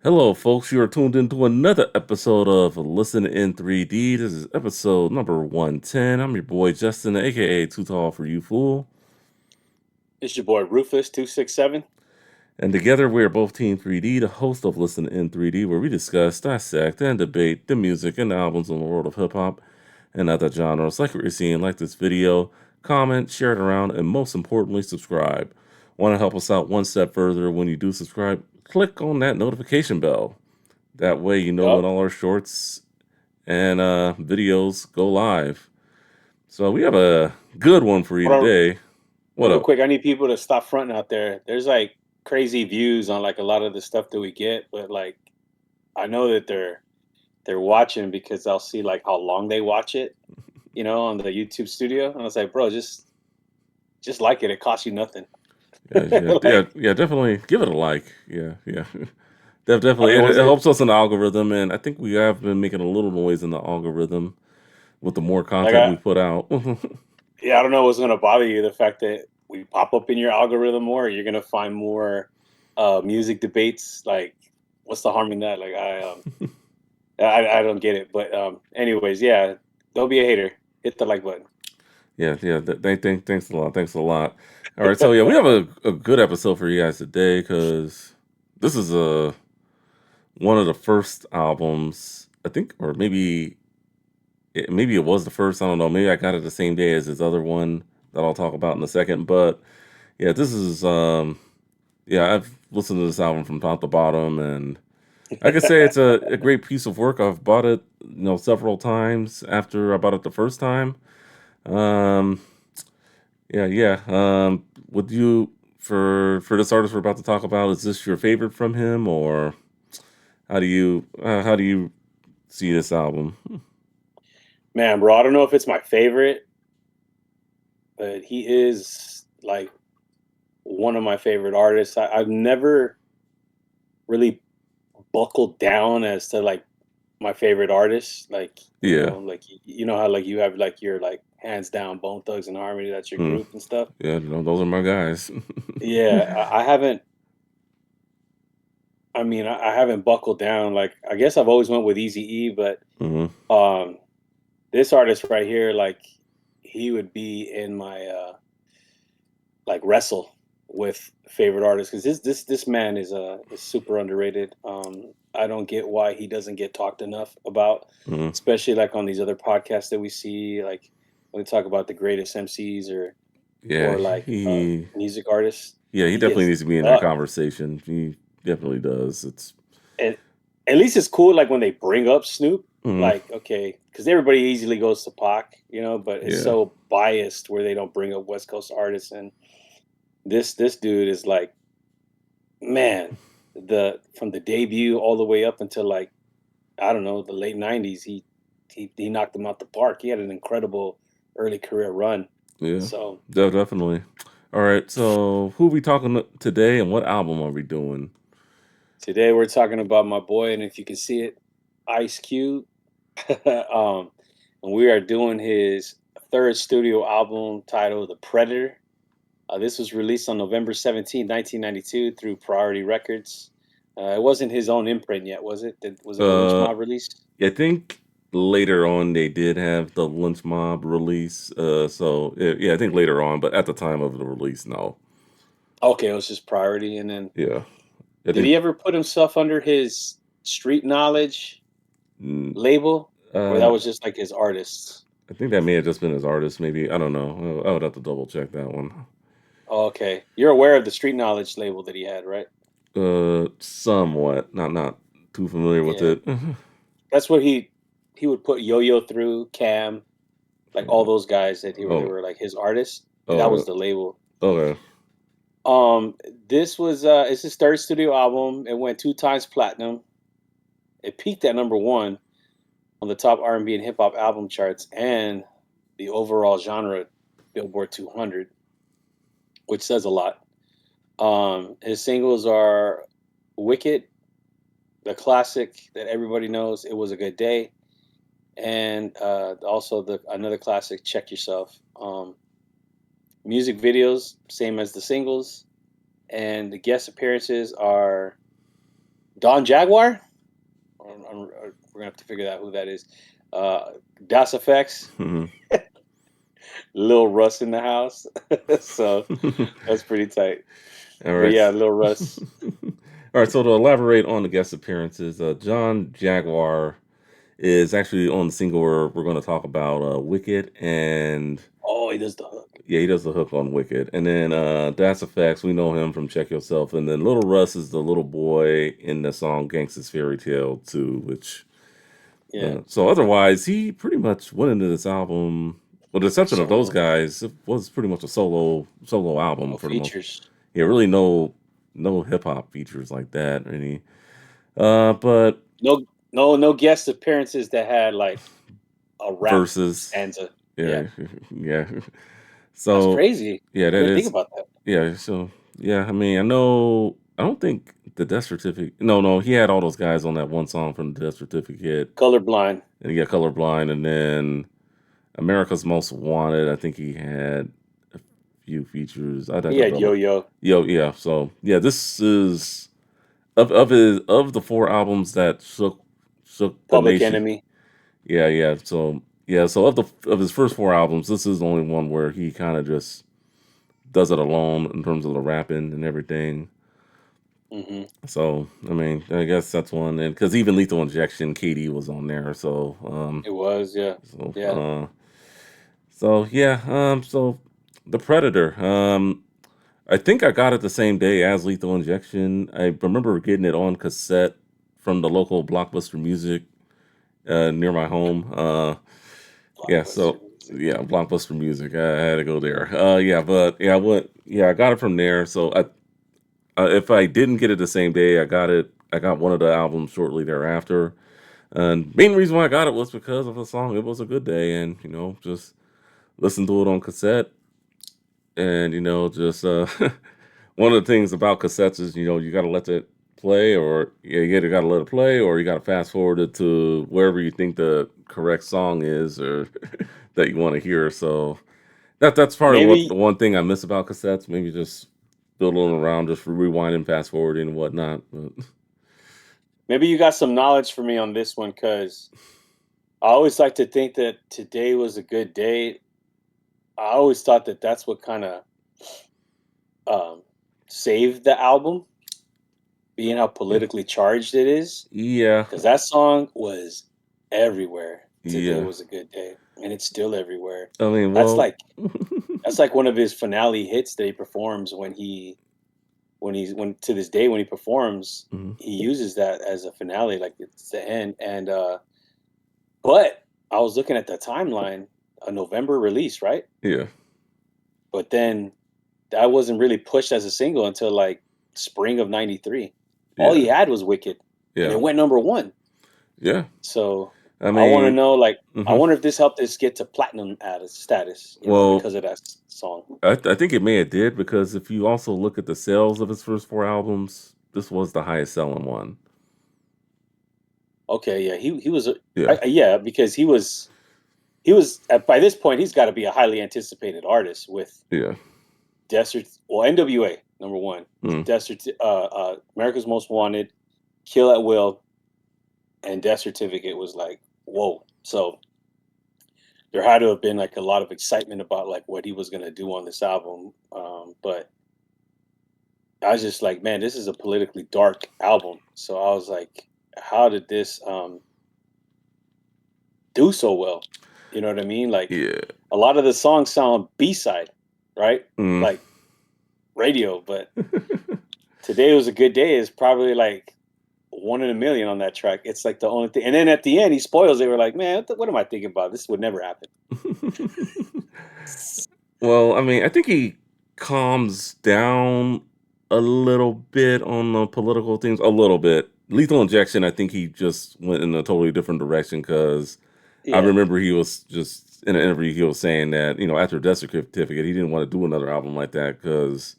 Hello, folks. You are tuned into another episode of Listen in 3D. This is episode number 110. I'm your boy Justin, aka Too Tall for You Fool. It's your boy Rufus 267. And together we are both Team 3D, the host of Listen in 3D, where we discuss, dissect, and debate the music and albums in the world of hip hop and other genres. Like what you're seeing, like this video, comment, share it around, and most importantly, subscribe. Want to help us out one step further when you do subscribe? Click on that notification bell. That way, you know when Yup. all our shorts and videos go live. So we have a good one for you Hold on, today. What real up? quick. I need people to stop fronting out there. There's like crazy views on like a lot of the stuff that we get, but like I know that they're watching because I'll see like how long they watch it, on the YouTube studio. And I was like, bro, just like it. It costs you nothing. Yeah, yeah, yeah, Like, yeah. Definitely give it a like. Yeah, yeah. I Definitely, mean, it was it helps us in the algorithm, and I think we have been making a little noise in the algorithm with the more like content we I put out. yeah, I don't know what's gonna bother you. The fact that we pop up in your algorithm more, you're gonna find more music debates. Like, what's the harm in that? Like I don't get it, but anyways, yeah, don't be a hater. Hit the like button. Yeah, yeah. Thanks a lot. Thanks a lot. All right, so yeah, we have a good episode for you guys today because this is one of the first albums, I think, or maybe it was the first. I don't know. Maybe I got it the same day as his other one that I'll talk about in a second. But yeah, this is yeah. I've listened to this album from top to bottom, and I could say it's a great piece of work. I've bought it, several times after I bought it the first time. Um, yeah, yeah. Would you for this artist we're about to talk about? Is this your favorite from him, or how do you see this album? Man, bro, I don't know if it's my favorite, but he is like one of my favorite artists. I've never really buckled down as to like my favorite artists. Like, Yeah. like you know how like you have like your like hands down Bone Thugs and Harmony, that's your Mm. group and stuff. Yeah, no, those are my guys. Yeah, I haven't. I mean, I haven't buckled down. Like, I guess I've always went with Easy E, but Mhm. um, this artist right here, like, he would be in my like wrestle with favorite artists because this man is super underrated. I don't get why he doesn't get talked enough about, Mhm. especially like on these other podcasts that we see, like when they talk about the greatest MCs Yeah, or like music artists. yeah, he He definitely gets needs to be in that up, conversation. He definitely does. It's and at least it's cool. Like when they bring up Snoop, mhm. like okay, because everybody easily goes to Pac, but it's Yeah. so biased where they don't bring up West Coast artists, and this dude is like, man, the from the debut all the way up until like I don't know the late '90s, he knocked them out the park. He had an incredible early career run. Yeah. So Definitely. All right. So, who we talking today and what album are we doing? today we're talking about my boy, and if you can see it, Ice Cube. um, and we are doing his third studio album titled "The Predator." This was released on November 17th, 1992 through Priority Records. It wasn't his own imprint yet, was it? Was it a Lynch Uh Mob release? I think later on they did have the Lynch Mob release. So yeah, I think later on, but at the time of the release, no. Okay, it was just Priority. And then Yeah. I did think he ever put himself under his Street Knowledge mm, label, or that uh was just like his artists? I think that may have just been his artist, maybe. I don't know. I would have to double check that one. Oh, okay, you're aware of the Street Knowledge label that he had, right? Somewhat. Not too familiar with Yeah, it. that's what he would put Yo-Yo through Cam, like all those guys that Oh, were like his artists. That oh, was the label. okay. Um, this was it's his third studio album. It went 2 times platinum. It peaked at number one on the top R&B and hip hop album charts and the overall genre Billboard 200, which says a lot. His singles are "Wicked," the classic that everybody knows, "It Was a Good Day," and also the another classic, "Check Yourself." Music videos, same as the singles, and the guest appearances are Don Jaguar. We're gonna have to figure out who that is. Das Effects, Mhm. Lil Russ in the house. So that's pretty tight. All But right. yeah, Lil Russ. All right. So to elaborate on the guest appearances, John Jaguar is actually on the single we're going to talk about, Wicked, and Oh, he does the hook. yeah, he does the hook on Wicked, and then Das Effects, we know him from Check Yourself, and then Little Russ is the little boy in the song Gangsta's Fairy Tale too, which Yeah. so otherwise he pretty much went into this album, with the exception of those Solo. guys, it was pretty much a solo album No for the most. features. Yeah, really no hip hop features like that, really. But No guest appearances that had like a rap versus, stanza. Yeah. yeah, yeah. That's So crazy. yeah, I that didn't think is, about that. yeah. So yeah, I mean, I know. I don't think the Death Certificate. No, no, he had all those guys on that one song from the Death Certificate, Colorblind. and he got Colorblind, and then America's Most Wanted. I think he had a few features. I'd have He to had double. Yo Yo. Yo, yeah. So yeah, this is of the four albums that shook the Public nation. Enemy. Yeah, yeah. So yeah, so of his first four albums, this is the only one where he kind of just does it alone in terms of the rapping and everything. Hmm. So I mean, I guess that's one, and because even Lethal Injection, KD was on there. So It was, yeah. so Yeah. so yeah, so the Predator. I think I got it the same day as Lethal Injection. I remember getting it on cassette from the local Blockbuster Music near my home. Yeah, Blockbuster so music. yeah, Blockbuster Music. I had to go there. Yeah, but yeah, I went. Yeah, I got it from there. So if I didn't get it the same day, I got it. I got one of the albums shortly thereafter. And main reason why I got it was because of the song. It was a good day, and just listen to it on cassette, and just one of the things about cassettes is you got to let it play, or yeah, you either got to let it play, or you got to fast forward it to wherever you think the correct song is, or that you want to hear. So that's probably what the Maybe one thing I miss about cassettes. Maybe just fiddling around, just rewinding, fast forwarding, and whatnot. But maybe you got some knowledge for me on this one because I always like to think that today was a good day. I always thought that that's what kind of um, saved the album, being how yeah, politically charged it is. yeah, Because that song was everywhere. Today yeah. was a good day, and it's still everywhere. I mean, That's well, like that's like one of his finale hits that he performs when to this day when he performs, mhm, he uses that as a finale, like it's the end. And but I was looking at the timeline, a November release, right? yeah, But then that wasn't really pushed as a single until like spring of '93. All he yeah, had was Wicked, and yeah, it went number one. yeah. So I I want to mean, know, like, I mhm. wonder if this helped us get to platinum at status, Well, because of that song. I think it may have did, because if you also look at the sales of his first four albums, this was the highest selling one. Okay, yeah, he was, Yeah, yeah, because by this point he's got to be a highly anticipated artist with yeah, Desert, well, NWA number one, mm, Desert, America's Most Wanted, Kill at Will, and Death Certificate was like, whoa. So there had to have been like a lot of excitement about like what he was gonna do on this album. But I was just like, man, this is a politically dark album. So I was like, how did this do so well? You know what I mean? Like yeah, a lot of the songs sound B side, right? mm. Like radio, but today was a good day is probably like one in a million on that track. It's like the only thing. And then at the end, he spoils. They were like, man, what am I thinking about? This would never happen. Well, I mean, I think he calms down a little bit on the political things, a little bit. Lethal Injection, I think he just went in a totally different direction, because I Yeah. remember he was just in an interview, he was saying that, after Death Certificate, he didn't want to do another album like that because,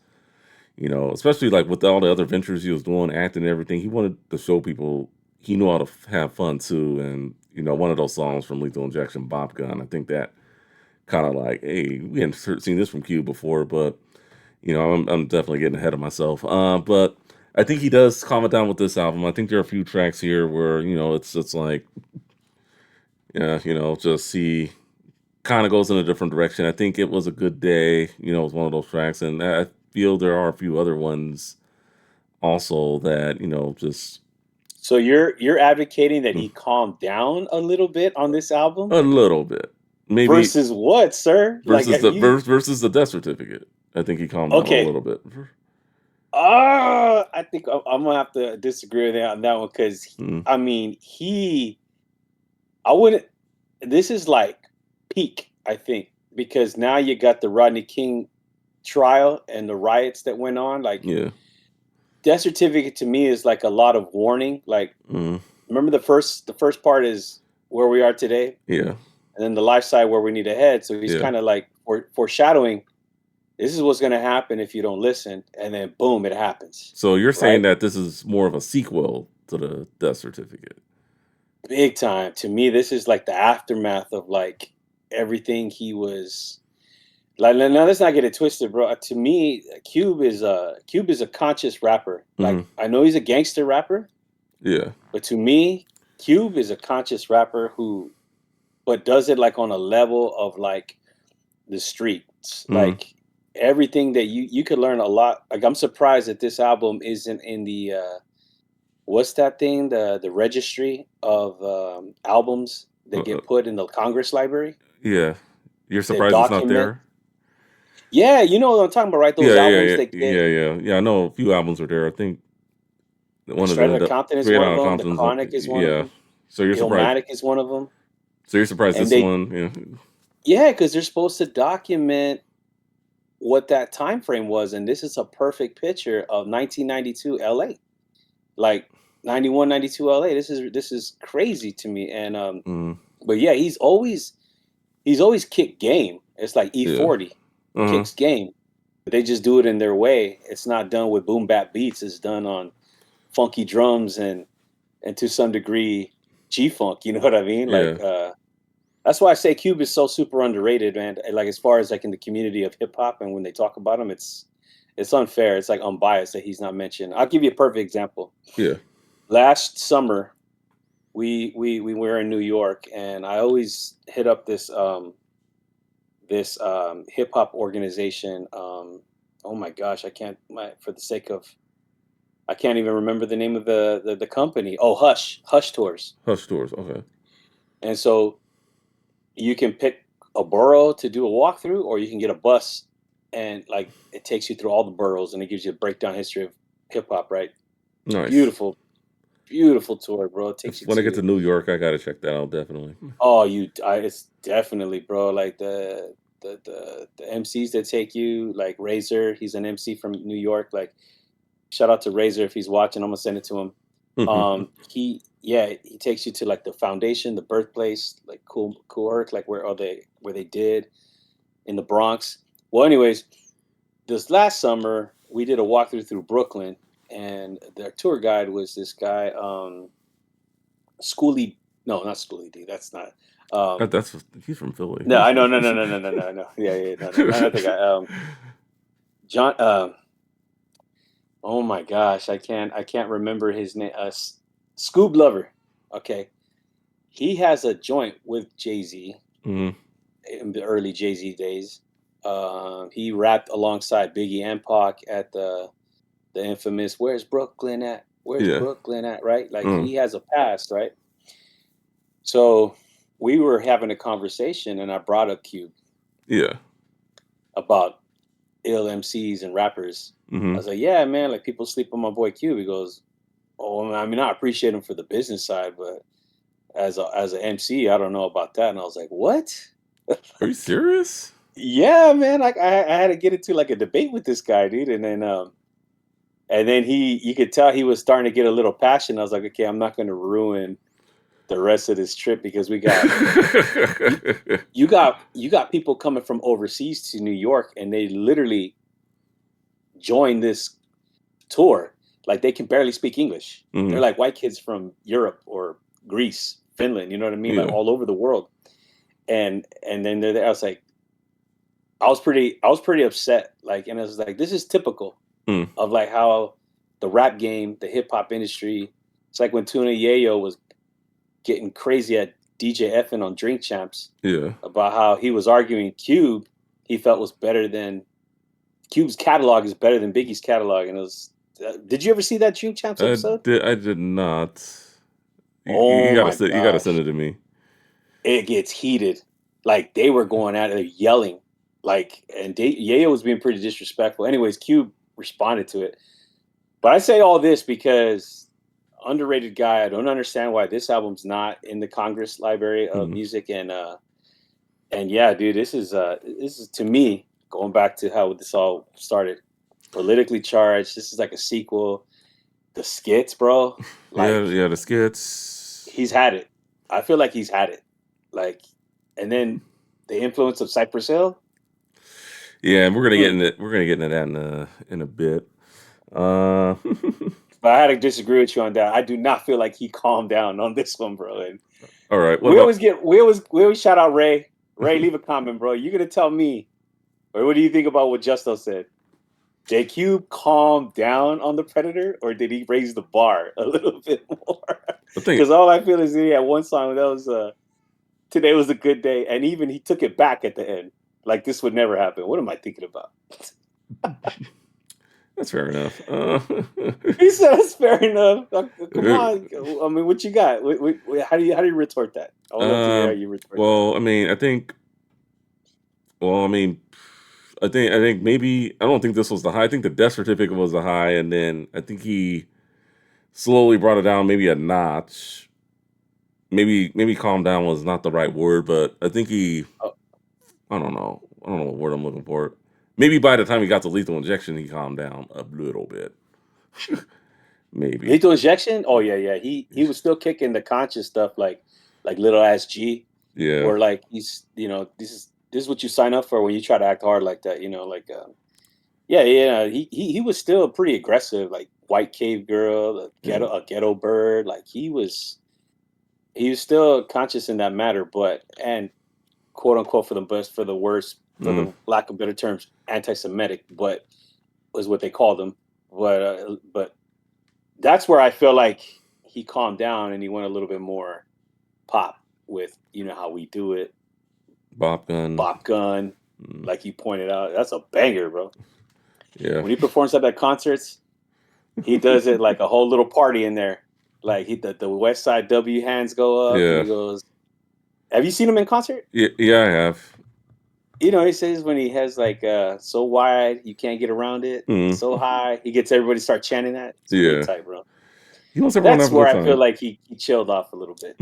especially like with all the other ventures he was doing, acting and everything, he wanted to show people he knew how to have fun too. And, one of those songs from Lethal Injection, Bob Gun, I think that kind of like, hey, we hadn't seen this from Q before, but I'm definitely getting ahead of myself. But I think he does calm it down with this album. I think there are a few tracks here where it's like yeah, just he kind of goes in a different direction. I think it was a good day. It's one of those tracks, and I feel there are a few other ones also that just So you're advocating that mm, he calmed down a little bit on this album a little bit, maybe versus what, sir? Like, versus are the you versus the death certificate. I think he calmed down a okay? little bit. I think I'm gonna have to disagree with that on that one because Mm, I mean I wouldn't. This is like peak, I think, because now you got the Rodney King trial and the riots that went on. Like, yeah. death certificate to me is like a lot of warning. Like, Mm, remember the first part is where we are today, yeah. and then the life side where we need to head. So he's Yeah. kind of like foreshadowing. This is what's going to happen if you don't listen, and then boom, it happens, So you're saying right? that this is more of a sequel to the death certificate. Big time. To me, this is like the aftermath of like everything he was like. Now let's not get it twisted, bro. To me, Cube is a conscious rapper. Hmm. Like, I know he's a gangster rapper, Yeah. but to me, Cube is a conscious rapper who, but does it like on a level of like the streets. Hmm. Like, everything that you could learn a lot. Like, I'm surprised that this album isn't in the what's that thing? The registry of albums that Uh, get put in the Congress Library yeah. You're that surprised it's not document. there? Yeah, you know what I'm talking about, right? Those Yeah, yeah, albums yeah, that get yeah, yeah. Yeah, I know a few albums are there. I think like one of Straight the Outta Compton is Straight one of Outta them. The Compton's up. Chronic is one of Yeah. them. So you're surprised. Illmatic is one of them. So you're surprised And this they, one. Yeah. yeah, because they're supposed to document what that time frame was, and this is a perfect picture of 1992 LA, like 91, 92 LA. This is crazy to me, and Mm, but yeah, he's always kicked game. It's like yeah. E40 Uh-huh. kicks game. But they just do it in their way. It's not done with boom bap beats. It's done on funky drums and to some degree G funk. You know what I mean? Like, Yeah. that's why I say Cube is so super underrated, man. Like, as far as like in the community of hip hop, and when they talk about him, it's unfair. It's like unbiased that he's not mentioned. I'll give you a perfect example. Yeah. Last summer, we were in New York, and I always hit up this hip hop organization. Oh my gosh, I can't for the sake of I can't even remember the name of the company. Oh, Hush Tours. Hush Tours. Okay. And so you can pick a borough to do a walkthrough, or you can get a bus, and like it takes you through all the boroughs, and it gives you a breakdown history of hip hop. Right? Nice. Beautiful, beautiful tour, bro. It takes If you when I get to to New York, I gotta check that out definitely. it's definitely, bro. Like the MCs that take you, like Razor. He's an MC from New York. Like, shout out to Razor if he's watching. I'm gonna send it to him. He takes you to like the foundation, the birthplace, like Cool Herc, like where they did in the Bronx. Well, anyways, this last summer we did a walkthrough through Brooklyn, and their tour guide was this guy, Schoolie. No, not Schoolie D. That's not. Um, That's he's from Philly. no, I know, no, no, no, no, no, no, no. Yeah, yeah, no, no, not the guy. John. Oh my gosh, I can't remember his name. Scoob Lover. Okay, he has a joint with Jay Z Mhm. in the early Jay Z days. He rapped alongside Biggie and Pac at the infamous "Where's Brooklyn at? Where's Yeah. Brooklyn at?" Right? Like, Mm. he has a past, right? So we were having a conversation, and I brought up Cube Yeah. about ill MCs and rappers. I Mhm. was like, "Yeah, man, like people sleep on my boy Cube." He goes, "Oh, I mean, I appreciate him for the business side, but as an MC, I don't know about that." And I was like, "What?" Are you serious? Yeah, man. Like, I had to get into like a debate with this guy, dude, and then you could tell he was starting to get a little passionate. I was like, "Okay, I'm not going to ruin the rest of this trip because you you got people coming from overseas to New York, and they literally join this tour. Like, they can barely speak English. They're Mhm. like white kids from Europe or Greece, Finland. You know what I mean? Like, Yeah. all over the world. And then they're there. I was pretty upset. Like, and I was like, this is typical Mm. of like how the rap game, the hip hop industry. It's like when Tuna Yayo was getting crazy at DJ Effin on Drink Champs Yeah. about how he was arguing Cube. He felt was better than Cube's catalog is better than Biggie's catalog, and it was. Did you ever see that Drink Champs episode? I did not. Oh my You gotta send gosh, it to me. it gets heated. Like they were going at it, yelling, like, and Yayo was being pretty disrespectful. Anyways, Cube responded to it. But I say all this because underrated guy. I don't understand why this album's not in the Congress Library of Mhm. Music, and yeah, dude, this is to me going back to how this all started. Politically charged. This is like a sequel. The skits, bro. Yeah, Like yeah, the skits. he's had it. I feel like he's had it. Like, and then the influence of Cypress Hill. Yeah, and Hmm. we're gonna get into that in a bit. Uh But I had to disagree with you on that. I do not feel like he calmed down on this one, bro. And all right. What about we always shout out Ray. Ray, leave a comment, bro. You're gonna tell me, or what do you think about what Justo said? J Cube calmed down on the Predator, or did he raise the bar a little bit more? I think Because all I feel is he had one song that was "Today Was a Good Day," and even he took it back at the end, like this would never happen. What am I thinking about? that's fair enough. He said that's fair enough. Come on, I mean, what you got? How do you retort that? I would love to hear how um you retort that. well, I mean, well, I mean, I think maybe I don't think this was the high. I think the death certificate was the high, and then I think he slowly brought it down maybe a notch. Maybe calm down was not the right word, but I think he Oh, I don't know. I don't know what word I'm looking for. Maybe by the time he got to lethal injection, he calmed down a little bit. Maybe. Lethal Injection. Oh yeah, yeah. He was still kicking the conscious stuff like Little Ass G, Yeah. or like he's this is what you sign up for when you try to act hard like that. Yeah, yeah. He was still pretty aggressive, like White Cave Girl, Yeah. a ghetto bird. Like he was still conscious in that matter, but and quote unquote for the best, for the worst, for Mm, the lack of better terms, anti-Semitic, but was what they called him. But that's where I feel like he calmed down and he went a little bit more pop with how we do it, Bop gun. Bop Gun, Mm, like you pointed out. That's a banger, bro. yeah. When he performs at that concerts, he does it like a whole little party in there. Like the West Side W hands go up and Yeah. he goes. Have you seen him in concert? Yeah. Yeah. I have. He says when he has like so wide you can't get around it, Mm, so high, he gets everybody to start chanting that. It's pretty yeah. tight, bro. He wants everyone to That's have a where good I feel time. like he chilled off a little bit.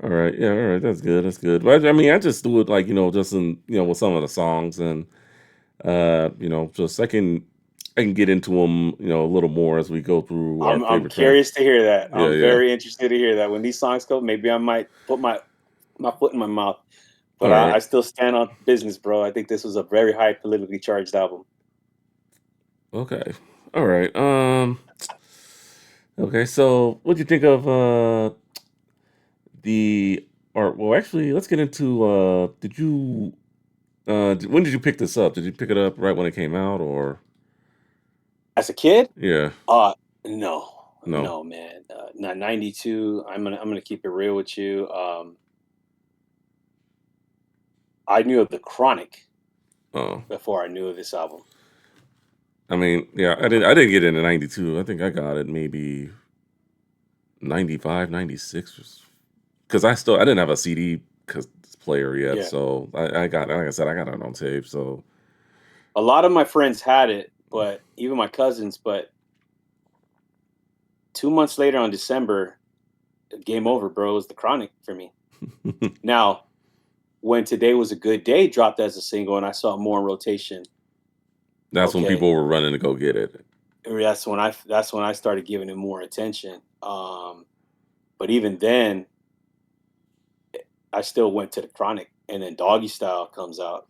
All right. Yeah. All right. That's good. That's good. But I mean, I just do it like just in with some of the songs and just I can get into them a little more as we go through our I'm favorite tracks. curious to hear that. Yeah. I'm Yeah. very interested to hear that. When these songs come, maybe I might put my foot in my mouth. But All right. I still stand on business, bro. I think this was a very high politically charged album. Okay. All right. Okay. So, what do you think of the art? Well, actually, let's get into. Did you? When did you pick this up? Did you pick it up right when it came out, or? As a kid, Yeah. uh no. No. No, man. Not 92. I'm gonna keep it real with you. I knew of the Chronic Oh. before I knew of this album. I mean, yeah. I didn't get it in '92. I think I got it maybe 95, 96. Because I didn't have a CD player yet, Yeah. so I got like I said I got it on tape. So A lot of my friends had it, but even my cousins, but 2 months later on December, game over, bro. It was the Chronic for me. Now, when Today Was a Good Day dropped as a single and I saw it more in rotation, that's when okay, people were running to go get it. that's when I started giving it more attention. But even then, I still went to the Chronic, and then Doggy Style comes out.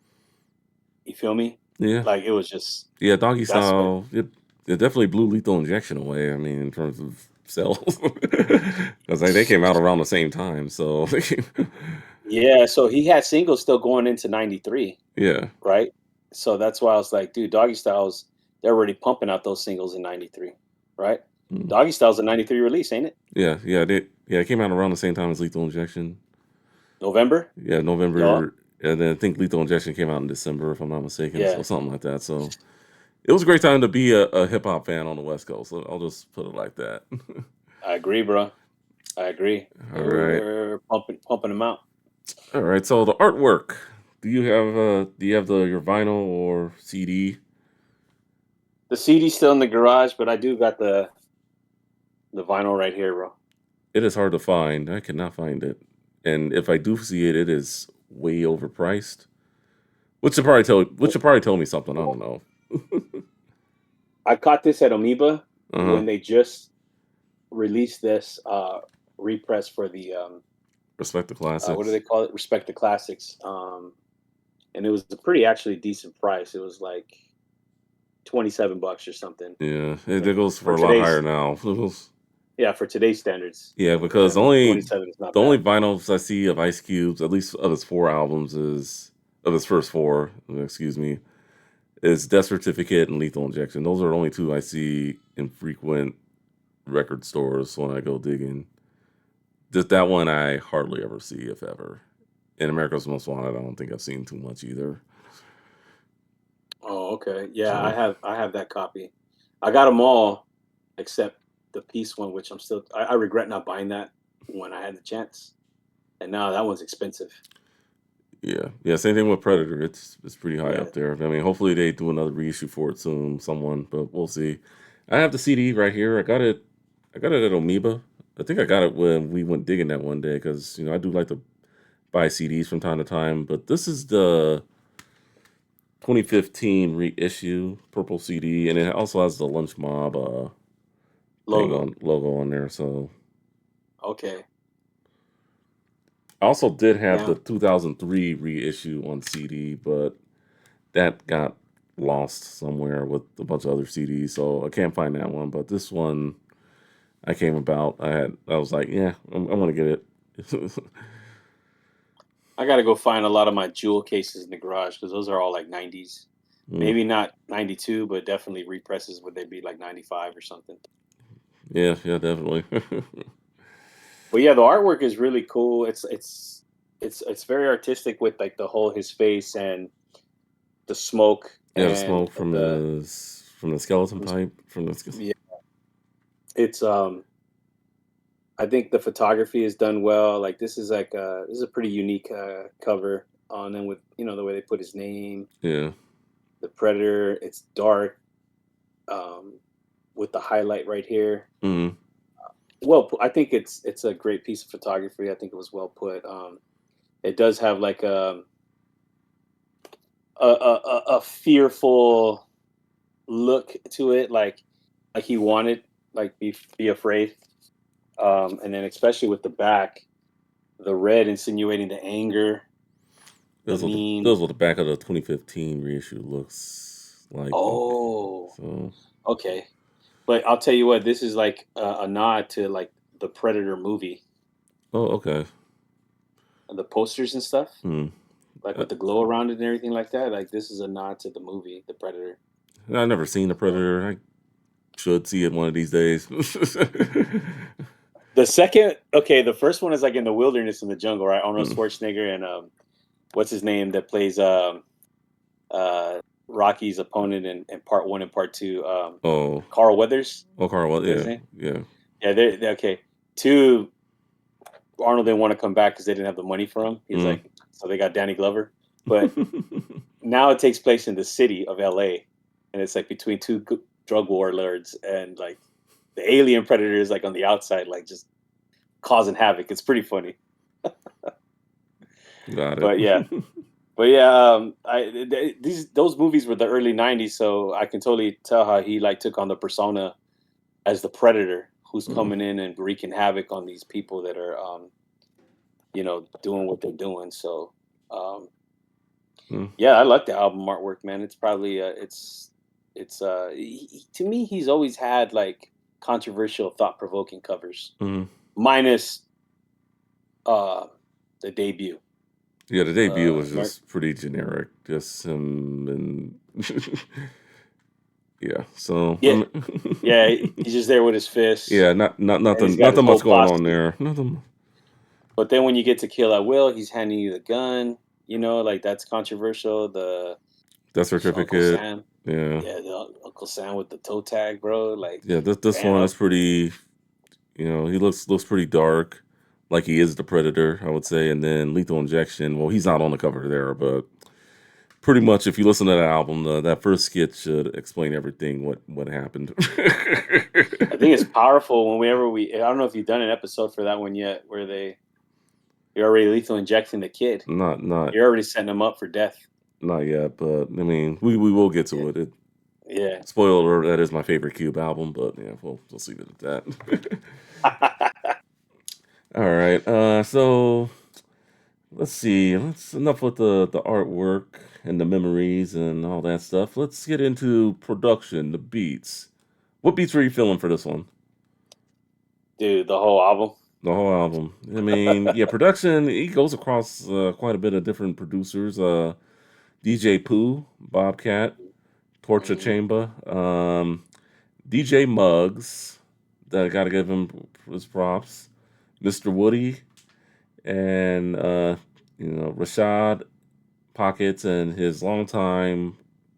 You feel me? Yeah. Like it was just Yeah, Doggy that's when. Style, it definitely blew Lethal Injection away, I mean, in terms of sales. 'Cause, like, they came out around the same time, so they came Yeah, so he had singles still going into '93, Yeah. right? So that's why I was like, dude, Doggy Styles, they're already pumping out those singles in '93. right? Mm. Doggy Style's a '93 release, ain't it? Yeah, it came out around the same time as Lethal Injection. November. Yeah, Yup. November, and then I think Lethal Injection came out in December, if I'm not mistaken, so Yeah, something like that. So it was a great time to be a hip hop fan on the West Coast. So I'll just put it like that. I agree, bro. I agree. All They were right, they're pumping them out. all right. So the artwork. Do you have the your vinyl or CD? The CD's still in the garage, but I do got the vinyl right here, bro. It is hard to find. I cannot find it, and if I do see it, it is way overpriced. Which should probably tell me something. I don't know. I caught this at Amoeba Uh huh. when they just released this repress for the Respect the what do classics. they call it? Respect the Classics. And it was a pretty actually decent price. It was like $27 or something. Yeah, it And goes for for a lot higher today's now. yeah, for today's standards, Yeah, because the and only 27 is not the only bad. vinyls I see of Ice Cube's, at least of his four albums, is of his first four. Excuse me, is Death Certificate and Lethal Injection. Those are the only two I see in frequent record stores when I go digging. Just that one I hardly ever see, if ever. In America's Most Wanted, I don't think I've seen too much either. Oh, okay. Yeah, So I have that copy. I got them all except the Peace one, which I regret not buying that when I had the chance. And now that one's expensive. yeah. Same thing with Predator. It's pretty high Yeah. up there. I mean, hopefully they do another reissue for it soon, someone, but we'll see. I have the CD right here. I got it. I got it at Amoeba. I think I got it when we went digging that one day because I do like to buy CDs from time to time. But this is the 2015 reissue purple CD, and it also has the Lunch Mob thing Logo. on logo on there. So Okay. I also did have the Yeah. 2003 reissue on CD, but that got lost somewhere with a bunch of other CDs, so I can't find that one. But this one I came about. I was like, yeah, I'm gonna get it. I gotta go find a lot of my jewel cases in the garage because those are all like '90s. Mm, Maybe not '92, but definitely represses. Would they be like '95 or something? yeah, definitely. But yeah, the artwork is really cool. It's very artistic with like the whole his face and the smoke Yeah, the and smoke from the the skeleton from pipe from the. yeah. It's I think the photography is done well. Like this is a pretty unique cover on and with the way they put his name, Yeah. the Predator. It's dark um, with the highlight right here. Mm, I think it's a great piece of photography. I think it was well put. It does have like a fearful look to it, like he wanted, like be afraid. And then especially with the back, the red insinuating the anger, the that mean. was what the back of the 2015 reissue looks like. Oh, So, okay. But I'll tell you what, this is like a nod to like the Predator movie, oh, okay. the posters and stuff, Hmm. like Uh, with the glow around it and everything like that. Like this is a nod to the movie, The Predator. I've never seen the So Predator. I should see it one of these days. the second, okay, the first one is like in the wilderness in the jungle, right? Arnold Mm. Schwarzenegger and what's his name that plays uh, Rocky's opponent in part one and part two. Oh, Carl Weathers, Carl. Well, is that his yeah, name? yeah. Yeah, they're okay. Two, Arnold didn't want to come back because they didn't have the money for him. He's Mm. like, so they got Danny Glover. But now it takes place in the city of LA, and it's like between two drug warlords, and like the alien predator is like on the outside, like just causing havoc. It's pretty funny. Got it. But yeah, these those movies were the early '90s, so I can totally tell how he like took on the persona as the predator who's Mm, coming in and wreaking havoc on these people that are doing what they're doing. So um, mm, yeah, I like the album artwork, man. It's probably to me he's always had like controversial, thought provoking covers, mm. minus uh the debut. Yeah, the debut was Mer- just pretty generic. Just him and Yeah. So Yeah, yeah, he's just there with his fists, yeah, not and he's nothing got his nothing whole much going on posse. there. Nothing. But then when you get to Kill at Will, he's handing you the gun. You know, like that's controversial. Death The Uncle certificate. Sam, Yeah. yeah, Uncle Sam with the toe tag, bro. Like, Yeah. This one damn, is pretty. You know, he looks pretty dark, like he is the Predator, I would say. And then Lethal Injection. Well, he's not on the cover there, but pretty much if you listen to that album, that first skit should explain everything what happened. I think it's powerful whenever I don't know if you've done an episode for that one yet, where you're already lethal injecting the kid. not not You're already setting him up for death. not yet, but I mean, we will get Yeah, to it. yeah. Spoiler alert, that is my favorite Cube album, but yeah, we'll leave it at that. All right. So let's see. Let's enough with the artwork and the memories and all that stuff. Let's get into production, the beats. What beats were you feeling for this one? Dude, the whole album. The whole album. I mean, yeah, production. He goes across quite a bit of different producers. DJ Pooh, Bobcat, Torture Mhm. Chamber, DJ Muggs. That got to give him his props. Mr. Woody and Rashad Pockets and his longtime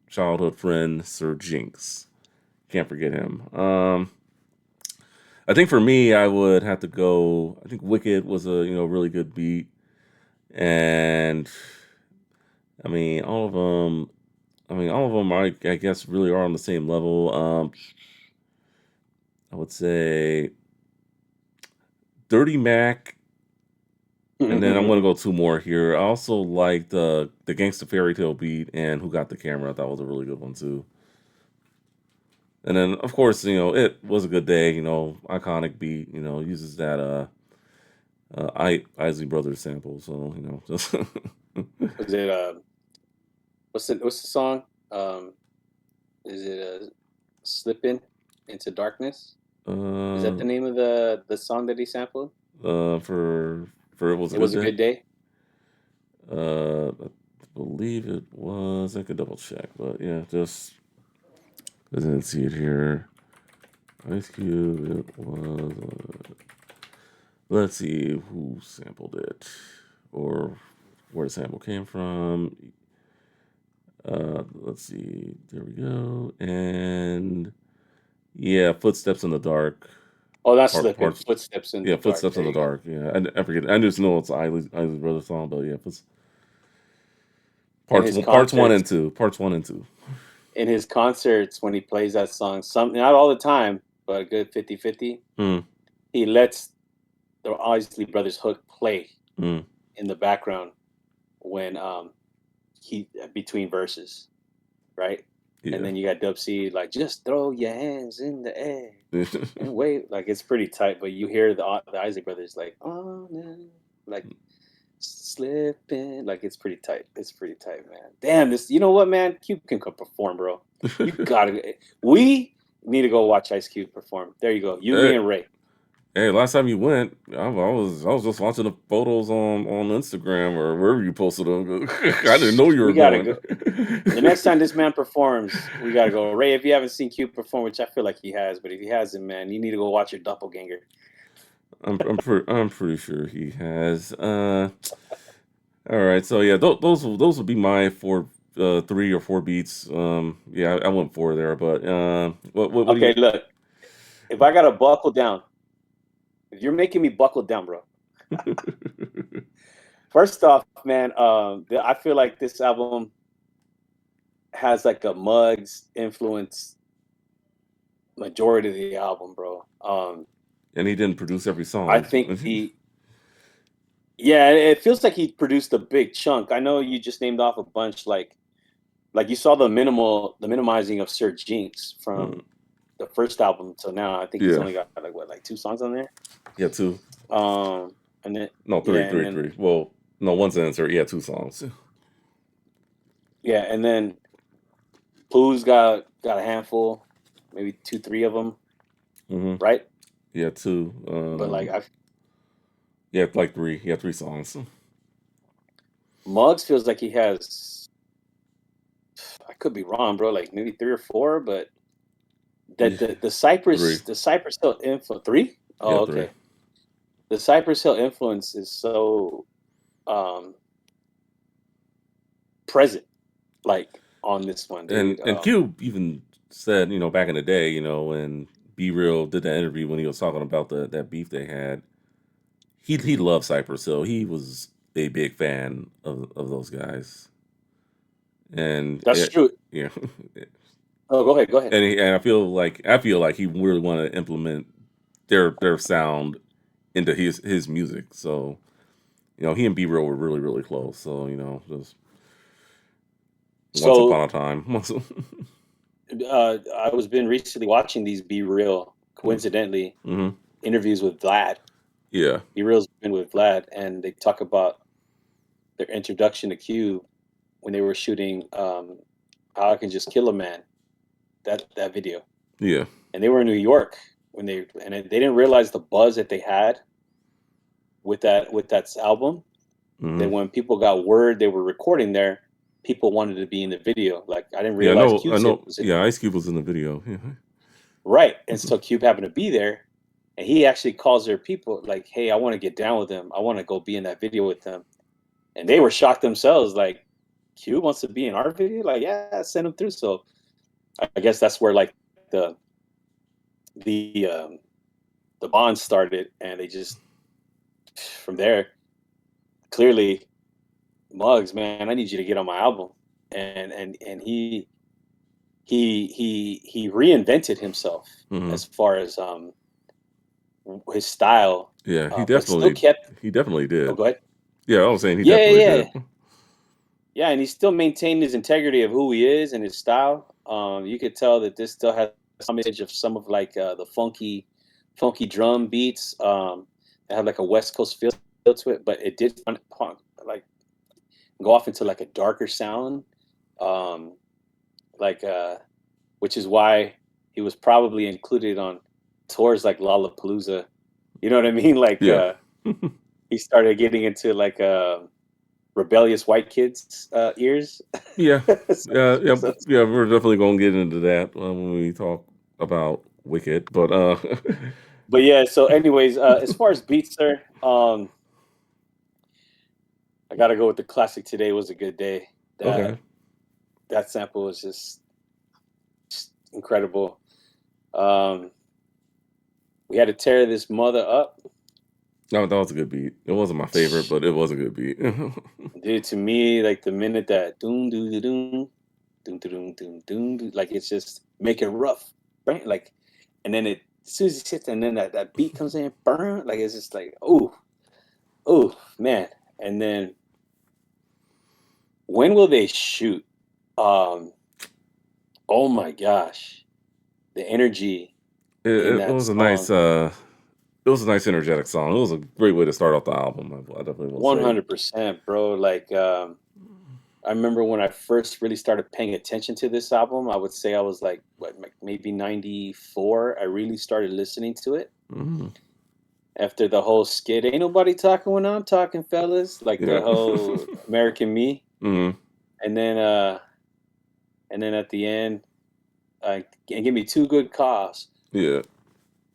childhood friend Sir Jinx. Can't forget him. I think for me, I would have to go. I think Wicked was a really good beat, and I mean all of them. I mean all of them. I guess really are on the same level. I would say Dirty Mac, and then I'm gonna go two more here. I also like the Gangsta Fairy Tale beat and Who Got the Camera. That was a really good one too. And then of course it was a good day. Iconic beat. Uses that Isley Brothers sample. So just Was it what's the song? Um, is it "Slipping into Darkness"? Is that uh the name of the song that he sampled? for It Was a It Good was a Day. good day. I believe it was. I could double check, but yeah, just I didn't see it here. Ice Cube. It was. Let's see who sampled it or where the sample came from. Let's see. There we go. And yeah, Footsteps in the Dark. Oh, that's Part "Slipping." parts. Footsteps in Yeah, the dark. Footsteps There in the you go. Dark. Yeah, I forget. I just know it's Isley Brothers song, but yeah, In his parts one concerts, and two. Parts one and two. when he plays that song, not all the time, but a good 50-50, Hmm. he lets the Isley Brothers hook play Hmm. in the background when he between verses, right? And Yeah. then you got Dub C like just throw your hands in the air and wave. Like it's pretty tight, but you hear the Isley Brothers like oh no, like slipping. Like it's pretty tight. It's pretty tight, man. Damn this. You know what, man? Cube can perform, bro. You gotta. We need to go watch Ice Cube perform. There you go. You, me, Hey, and Ray. hey, last time you went, I was just watching the photos on Instagram or wherever you posted them. I didn't know you We were gotta going. go. The next time this man performs, we gotta go. Ray, if you haven't seen Cube perform, which I feel like he has, but if he hasn't, man, you need to go watch your doppelganger. I'm pretty sure he has. All right, so yeah, those would be my four, 3 or 4 beats. Yeah, I went 4 there, but what do Okay, you? look, if I gotta buckle down, if you're making me buckle down, bro. First off, man, I feel like this album has like a Muggs influence majority of the album, bro. And he didn't produce every I song. think yeah, it feels like he produced a big chunk. I know you just named off a bunch, like you saw the minimizing of Sir Jinx Mm, from the first album till now. I think he's yeah, only got like 2 songs on there. yeah, 2. And then No, yeah, three, and three, then three. Well, no, one's an answer. Yeah, 2 songs. yeah, and then Pooh's got a handful, maybe 2, 3 of them, Hmm. right? Yeah, 2. But like I Yeah, like 3. Yeah, 3 songs. Muggs feels like he has. I could be wrong, bro. Like maybe 3 or 4, but That Yeah, the three. Cypress Hill influence 3? Yeah, Oh, three. okay. The Cypress Hill influence is so um present, like on this one, dude. And Cube even said, back in the day, when Be Real did that interview when he was talking about that beef they had, he loved Cypress Hill. He was a big fan of those guys, and That's true. yeah, Oh, go ahead, go ahead. and I feel like he really wanted to implement their sound into his music. So he and B Real were really really close. So just once So upon a time. I was been recently watching these Be Real, coincidentally, Mm-hmm. interviews with Vlad. Yeah, Be Real's been with Vlad, and they talk about their introduction to Cube when they were shooting How I Can Just Kill a Man, that video. yeah, And they were in New York when they didn't realize the buzz that they had with that album. mm-hmm. That when people got word they were recording there, people wanted to be in the video. Like I didn't Yeah. I realize know. I Q-Tip know. was in Yeah, Ice Cube was in the video. Yeah. right, and so Cube happened to be there, and he actually calls their people like, "Hey, I want to get down with them. I want to go be in that video with them." And they were shocked themselves, like, "Cube wants to be in our video?" Like, yeah, send him through. So I guess that's where like the the um, the bond started, and they just from there clearly Muggs, man, I need you to get on my album, and he reinvented himself Mm-hmm. as far as his style, Yeah, but still kept. he definitely Oh, did. go ahead. Yeah, I was saying he Yeah, definitely yeah, did. yeah, yeah, and he still maintained his integrity of who he is and his style. You could tell that this still has some image of some of like the funky drum beats. That have like a West Coast feel to it, but it did like go off into like a darker sound. Um, like which is why he was probably included on tours like Lollapalooza. You know what I mean? Like Yeah. he started getting into like rebellious white kids' ears. Yeah. so, Yeah, yeah, so, yeah. We're definitely gonna get into that when we talk about Wicked. But but yeah. So, anyways, as far as beats are, I gotta go with the classic. Today was a good day. okay. That sample was just incredible. Um, we had to tear this mother up. No, that was a good beat. It wasn't my favorite, but it was a good beat. Dude, to me, like the minute that doom doo doo doom doom doom doom doom doo, like it's just make it rough, right? Like, and then it as soon as it hits, and then that beat comes in, burn, like it's just like oh man. And then when will they shoot? Um, oh my gosh, the energy in it that was a nice song, energetic song. It was a great way to start off the album. I definitely will say. 100%, bro. Like, I remember when I first really started paying attention to this album. I would say I was like, what, like maybe 94. I really started listening to it Hmm. after the whole skit. Ain't nobody talking when I'm talking, fellas. Like the Yeah. whole American Me. Hmm. And then, at the end, and give me two good coughs. Yeah.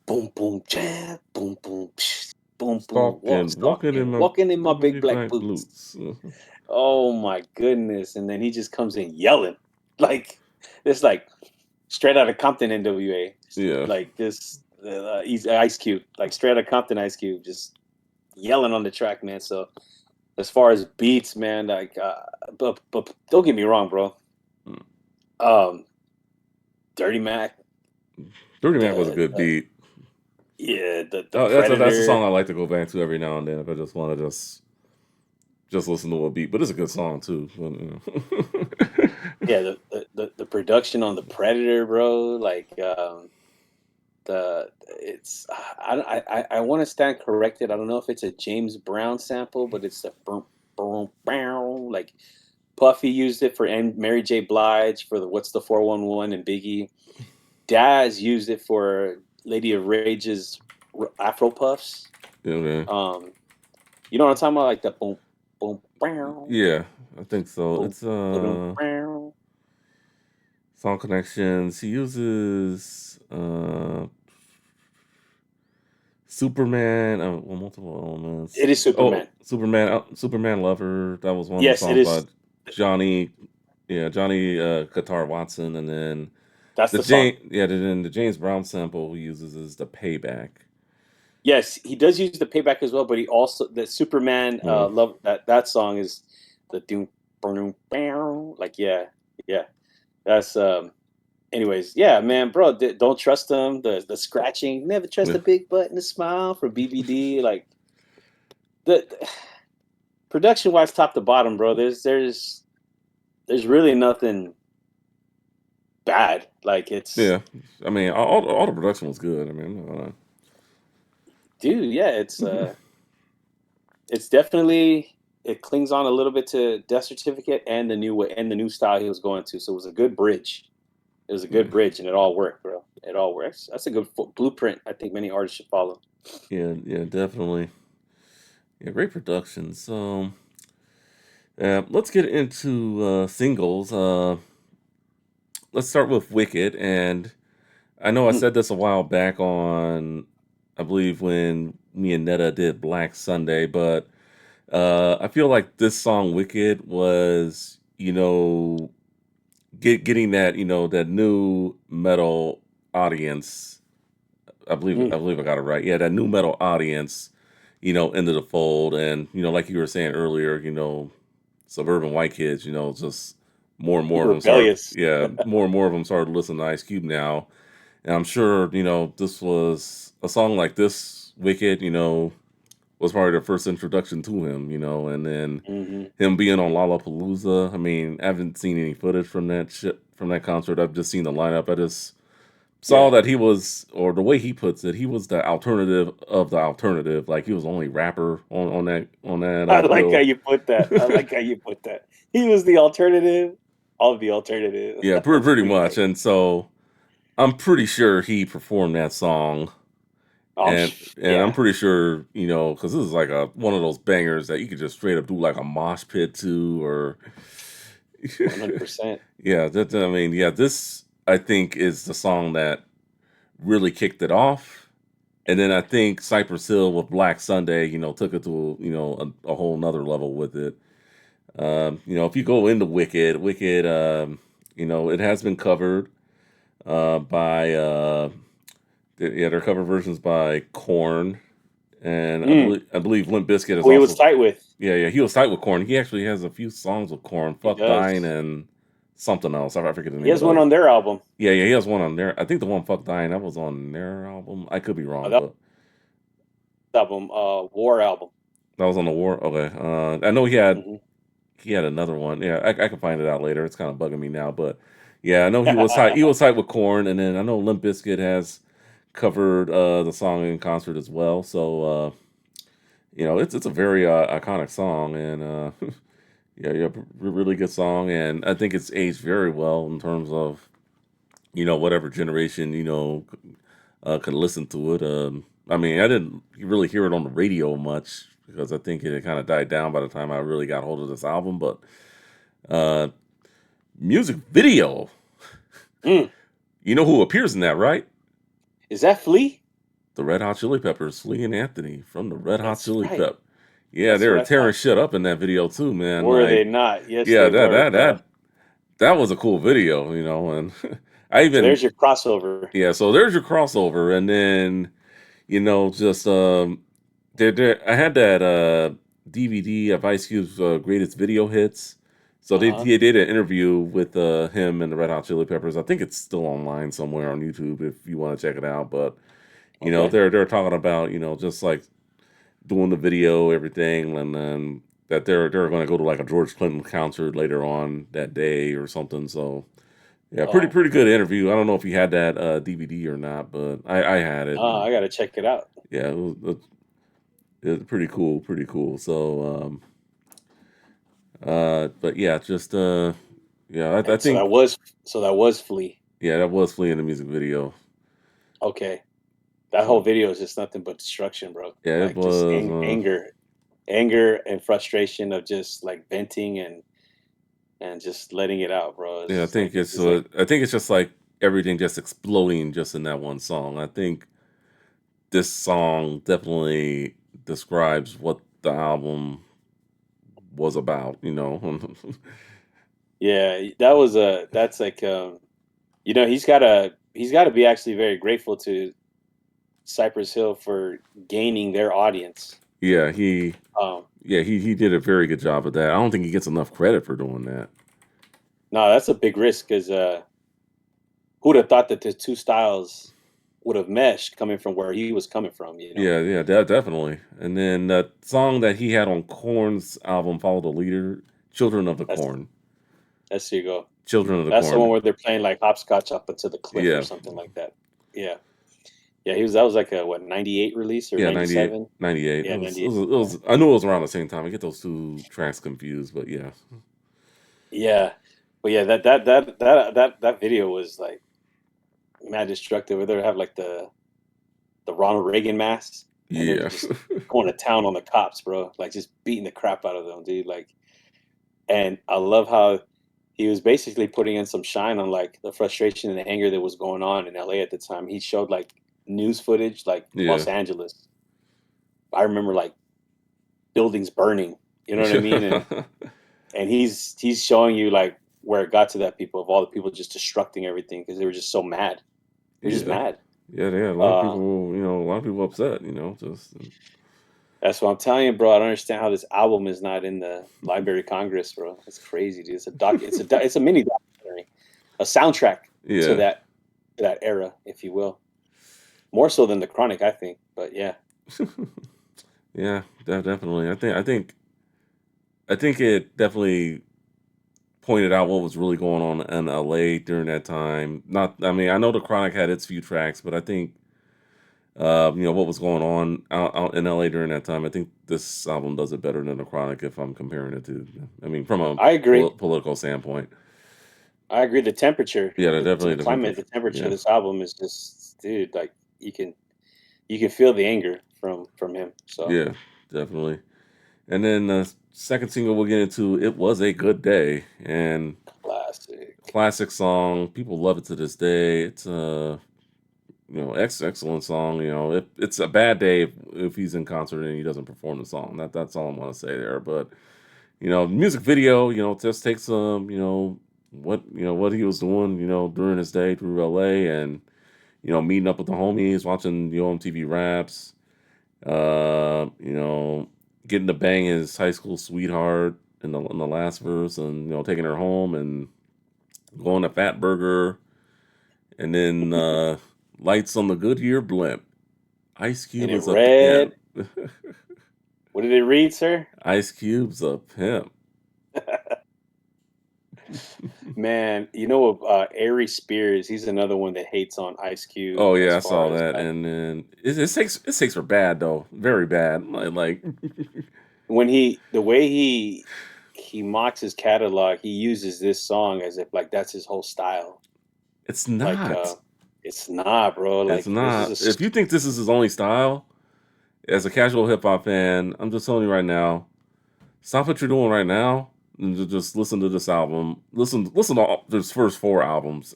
Boom, boom, jam, boom, boom, psh, boom, boom, Walking walking in my in my big big black black boots. boots. Oh my goodness! And then he just comes in yelling, like it's like straight out of Compton NWA, Yeah. like this he's Ice Cube, like straight out of Compton Ice Cube, just yelling on the track, man. So as far as beats, man, like, but don't get me wrong, bro. Mm. Um, Dirty Mac, Dirty Mac was a the, good the beat. yeah, the Oh, that's a song Predator, I like to go back to every now and then if I just want to just listen to a beat. But it's a good song too. But, yeah, the production on the Predator, bro, like the it's I want to stand corrected. I don't know if it's a James Brown sample, but it's the boom boom bow. Like Puffy used it for and Mary J. Blige for the What's the 411 and Biggie. Daz used it for Lady of Rage's Afro Puffs. yeah, Um, you know what I'm talking about? Like the boom boom bow yeah, I think so. boom It's boom bow. Song connections. He uses Superman. Well, multiple elements. It is Oh, Superman. Superman Lover. That was one of the Yes, it songs by is. Johnny. Yeah, Johnny Qatar Watson, and then That's the song. then the James Brown sample he uses is the Payback. Yes, he does use the payback as well, but he also the Superman Mm. love that song is the doom boom boom like yeah. That's anyways, yeah, man, bro, don't trust them. The scratching, never trust Yeah, a big butt and a smile from BBD. Like the production wise, top to bottom, bro. There's really nothing bad. Like it's yeah. I mean, all the production was good. I mean, I'm not gonna dude, yeah, it's definitely it clings on a little bit to Death Certificate and the new way and the new style he was going to. So it was a good bridge. It was a good yeah, bridge, and it all worked, bro. It all works. That's a good blueprint. I think many artists should follow. yeah, definitely. Yeah, great production. So, let's get into singles. Let's start with Wicked, and I know I Mm, said this a while back on, I believe when me and Netta did Black Sunday, but I feel like this song Wicked was, getting that, that new metal audience. mm. I believe I got it right. Yeah, that new metal audience, into the fold, and like you were saying earlier, suburban white kids, just more and more of them started, Rebellious. yeah, more and more of them started listening to Ice Cube now. And I'm sure, this was a song like this, Wicked, was probably the first introduction to him, and then Hmm. him being on Lollapalooza. I mean, I haven't seen any footage from that shit from that concert. I've just seen the lineup. I just saw Yeah, that he was, or the way he puts it, he was the alternative of the alternative. Like he was the only rapper on that I like how bill. you put that. I like how you put that. He was the alternative of the alternative. Yeah, That's pretty pretty much. great. And so I'm pretty sure he performed that song, and I'm Yeah, pretty sure because this is like a one of those bangers that you could just straight up do like a mosh pit to, or 100%. yeah. I mean, yeah. This I think is the song that really kicked it off. And then I think Cypress Hill with Black Sunday, took it to a whole nother level with it. If you go into Wicked, it has been covered by yeah, there are cover versions by Korn, and Mm. I believe Limp Bizkit is Who he was also, tight with. yeah, yeah, he was tight with Korn. He actually has a few songs with Korn, He "Fuck Dying" does. and something else. I forget the He name has of the one other. on their album. Yeah, yeah, he has one on there. I think the one "Fuck Dying" that was on their album. I could be wrong, That but album, War album. that was on the War. Okay, I know he Hmm. had another one. Yeah, I can find it out later. It's kind of bugging me now, but yeah, I know he was tight. He was tight with Korn, and then I know Limp Bizkit has covered the song in concert as well. So it's a very iconic song, and yeah, yeah, really good song, and I think it's aged very well in terms of whatever generation can listen to it. I mean, I didn't really hear it on the radio much because I think it had kind of died down by the time I really got hold of this album, but. Uh, Music video. Mm. You know who appears in that, right? Is that Flea? The Red Hot Chili Peppers, Flea and Anthony from the Red Hot That's Chili right. Pep. Yeah, they That's what were I tearing thought. shit up in that video too, man. Were they Like, not? Yes, yeah, they that were, that bro. that that was a cool video, and I So even there's your crossover. yeah. So there's your crossover, and then just I had that DVD of Ice Cube's greatest video hits. So Uh huh. they did an interview with him and the Red Hot Chili Peppers. I think it's still online somewhere on YouTube if you want to check it out. But Okay. they're talking about just like doing the video, everything, and then that they're going to go to like a George Clinton concert later on that day or something. So yeah, Oh, pretty good interview. I don't know if you had that DVD or not, but I had it. I gotta check it out. Yeah, it's pretty cool, pretty cool. So, but yeah, just yeah, I And think so that was Flea. yeah, that was Flea in the music video. Okay. That whole So video is just nothing but destruction, bro. yeah, it Like just was. anger and frustration of just like venting and and just letting it out, bro. It's Yeah, just like it's just like I think it's just like everything just exploding just in that one song. I think this song definitely describes what the album was about, you know. yeah, that was a that's like he's gotta be actually very grateful to Cypress Hill for gaining their audience. Yeah, Um, he did a very good job of that. I don't think he gets enough credit for doing that. no, that's a big risk because who'd have thought that the two styles would have meshed coming from where he was coming from, you know? Yeah, definitely. And then that song that he had on Korn's album, Follow the Leader, Children of the That's Corn. there you go. Children of the That's the one Corn. where they're playing like hopscotch up into the cliff or Yeah. something like that. Yeah. Yeah, he was that was like a what, 98 release or Yeah, 98, 97? 98. Yeah, 98. It Yeah. was I knew it was around the same time. I get those two tracks confused, but yeah. Yeah. But yeah, that video was like mad destructive where they have like the Ronald Reagan masks and they're Yeah. just going to town on the cops, bro. Like just beating the crap out of them, dude. Like and I love how he was basically putting in some shine on like the frustration and the anger that was going on in LA at the time. He showed like news footage like Yeah. Los Angeles. I remember like buildings burning, you know what I mean? And he's showing you like where it got to that people of all the people just destructing everything because they were just so mad. They're just Yeah. mad. Yeah, they had a lot of Uh, people, you know, a lot of people upset, you know, just that's what I'm telling you, bro. I don't understand how this album is not in the Library of Congress, bro. It's crazy, dude. It's a mini documentary, a soundtrack to yeah. that era, if you will. More so than the Chronic, I think. But yeah, Yeah, definitely. I think it definitely pointed out what was really going on in LA during that time. Not I mean, I know the Chronic had its few tracks, but I think you know what was going on out in LA during that time. I think this album does it better than the Chronic if I'm comparing it to. I mean, from a I agree. political standpoint. I agree. The temperature, Yeah, the definitely. climate, the temperature of Yeah, this album is just, dude. Like you can feel the anger from him. So yeah, definitely. And then the second single we'll get into, "It Was a Good Day," and classic. classic song. People love it to this day. It's you know, excellent song. You know, it's a bad day if he's in concert and he doesn't perform the song. That's all I want to say there. But you know, music video, you know, just takes you know what he was doing, you know, during his day through LA and you know meeting up with the homies, watching the MTV raps, you know, getting to bang his high school sweetheart in the last verse, and you know taking her home and going to Fat Burger, and then lights on the Goodyear blimp. Ice And Cube it is a pimp. read. What did it read, sir? Ice Cube's a pimp. Man, you know what? Ari Spears, he's another one that hates on Ice Cube Oh as yeah, I far saw as that, like and then it takes for bad though, very bad. Like when the way he mocks his catalog, he uses this song as if like that's his whole style. it's Like not. it's not, bro. It's Like this is not. If you think this is his only style, as a casual hip hop fan, I'm just telling you right now, stop what you're doing right now and just listen to this album. Listen to his first four albums,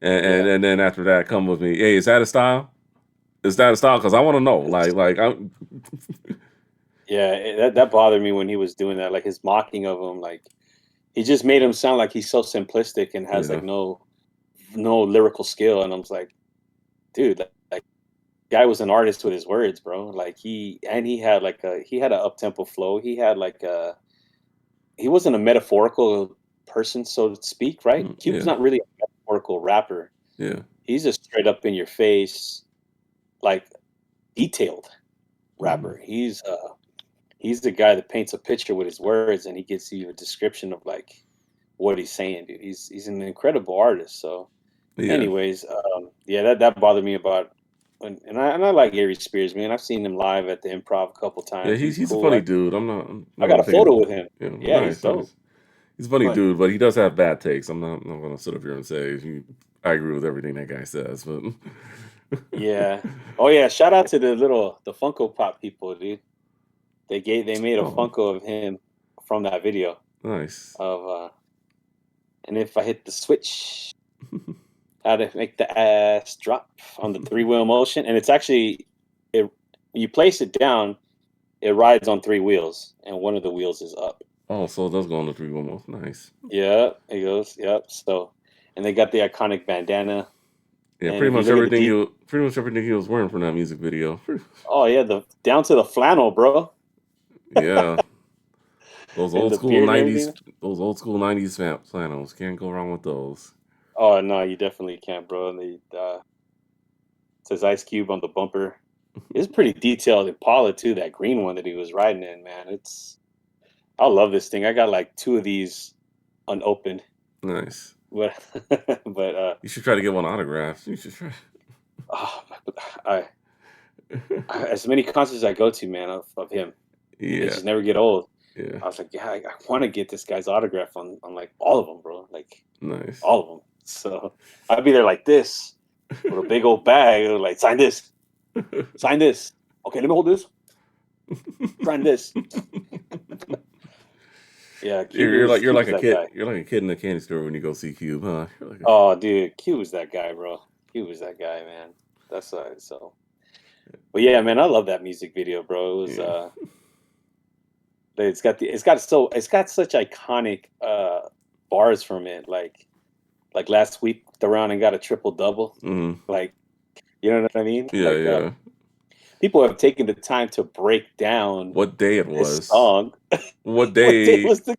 yeah. and then after that, come with me. Hey, is that a style? Is that a style? Because I want to know. Like I'm. Yeah, that bothered me when he was doing that, like his mocking of him, like he just made him sound like he's so simplistic and has Yeah. like no lyrical skill, and I was like, dude, like guy was an artist with his words, bro. Like he had like he had an up tempo flow. He had like a he wasn't a metaphorical person, so to speak, right? Cube's Yeah. not really a metaphorical rapper. Yeah. He's a straight up in your face, like detailed Mhm. rapper. He's the guy that paints a picture with his words and he gives you a description of like what he's saying, dude. He's an incredible artist. So, Yeah. anyways, yeah, that bothered me about, and I like Gary Spears, man. I've seen him live at the Improv a couple Yeah. times. He's He's a cool. funny I dude. I'm not got gonna a take it. photo with him. Yeah. Yeah, he's Nice. dope. Nice. He's a funny But dude, but he does have bad takes. I'm not gonna sit up here and say I agree with everything that guy says, but yeah, oh yeah, shout out to the Funko Pop people, dude. They made a oh Funko of him from that video. Nice. of and if I hit the switch, how to make the ass drop on the three wheel motion, and it's actually it. When you place it down, it rides on three wheels, and one of the wheels is up. Oh, so it does go on the 3 almost. Nice. Yeah, it goes. Yep. So, and they got the iconic bandana, Yeah, and if you look at the pretty much everything he was wearing from that music video. oh yeah, the down to the flannel, bro, Yeah, those and old the school beard and '90s, everything. those old school '90s flannels. Can't go wrong with those. Oh no, you definitely can't, bro. And the says Ice Cube on the bumper. It's pretty detailed Impala too. That green one that he was riding in, man. I love this thing. I got like two of these unopened, Nice. but but You should try to get one autographed. You should try. oh, I, as many concerts I go to, man, of him, they Yeah, just never get old. yeah. I was like, yeah, I want to get this guy's autograph on like all of them, bro. Like Nice. all of them. So I'd be there like this with a big old bag, like sign this, sign this. Okay, let me hold this. Sign this. Yeah, You're like Cuba's a that kid. guy. You're like a kid in a candy store when you go see Cube, huh? You're like Oh, dude, Cuba's that guy, bro. Cuba's that guy, man. That's so. But yeah, man, I love that music video, bro. It was yeah. it's got such iconic bars from it. Like last week, the round and got a triple double. Hmm. Like, you know what I mean? Yeah, Like, yeah. people have taken the time to break down What day it this was? song. What What day day? was the?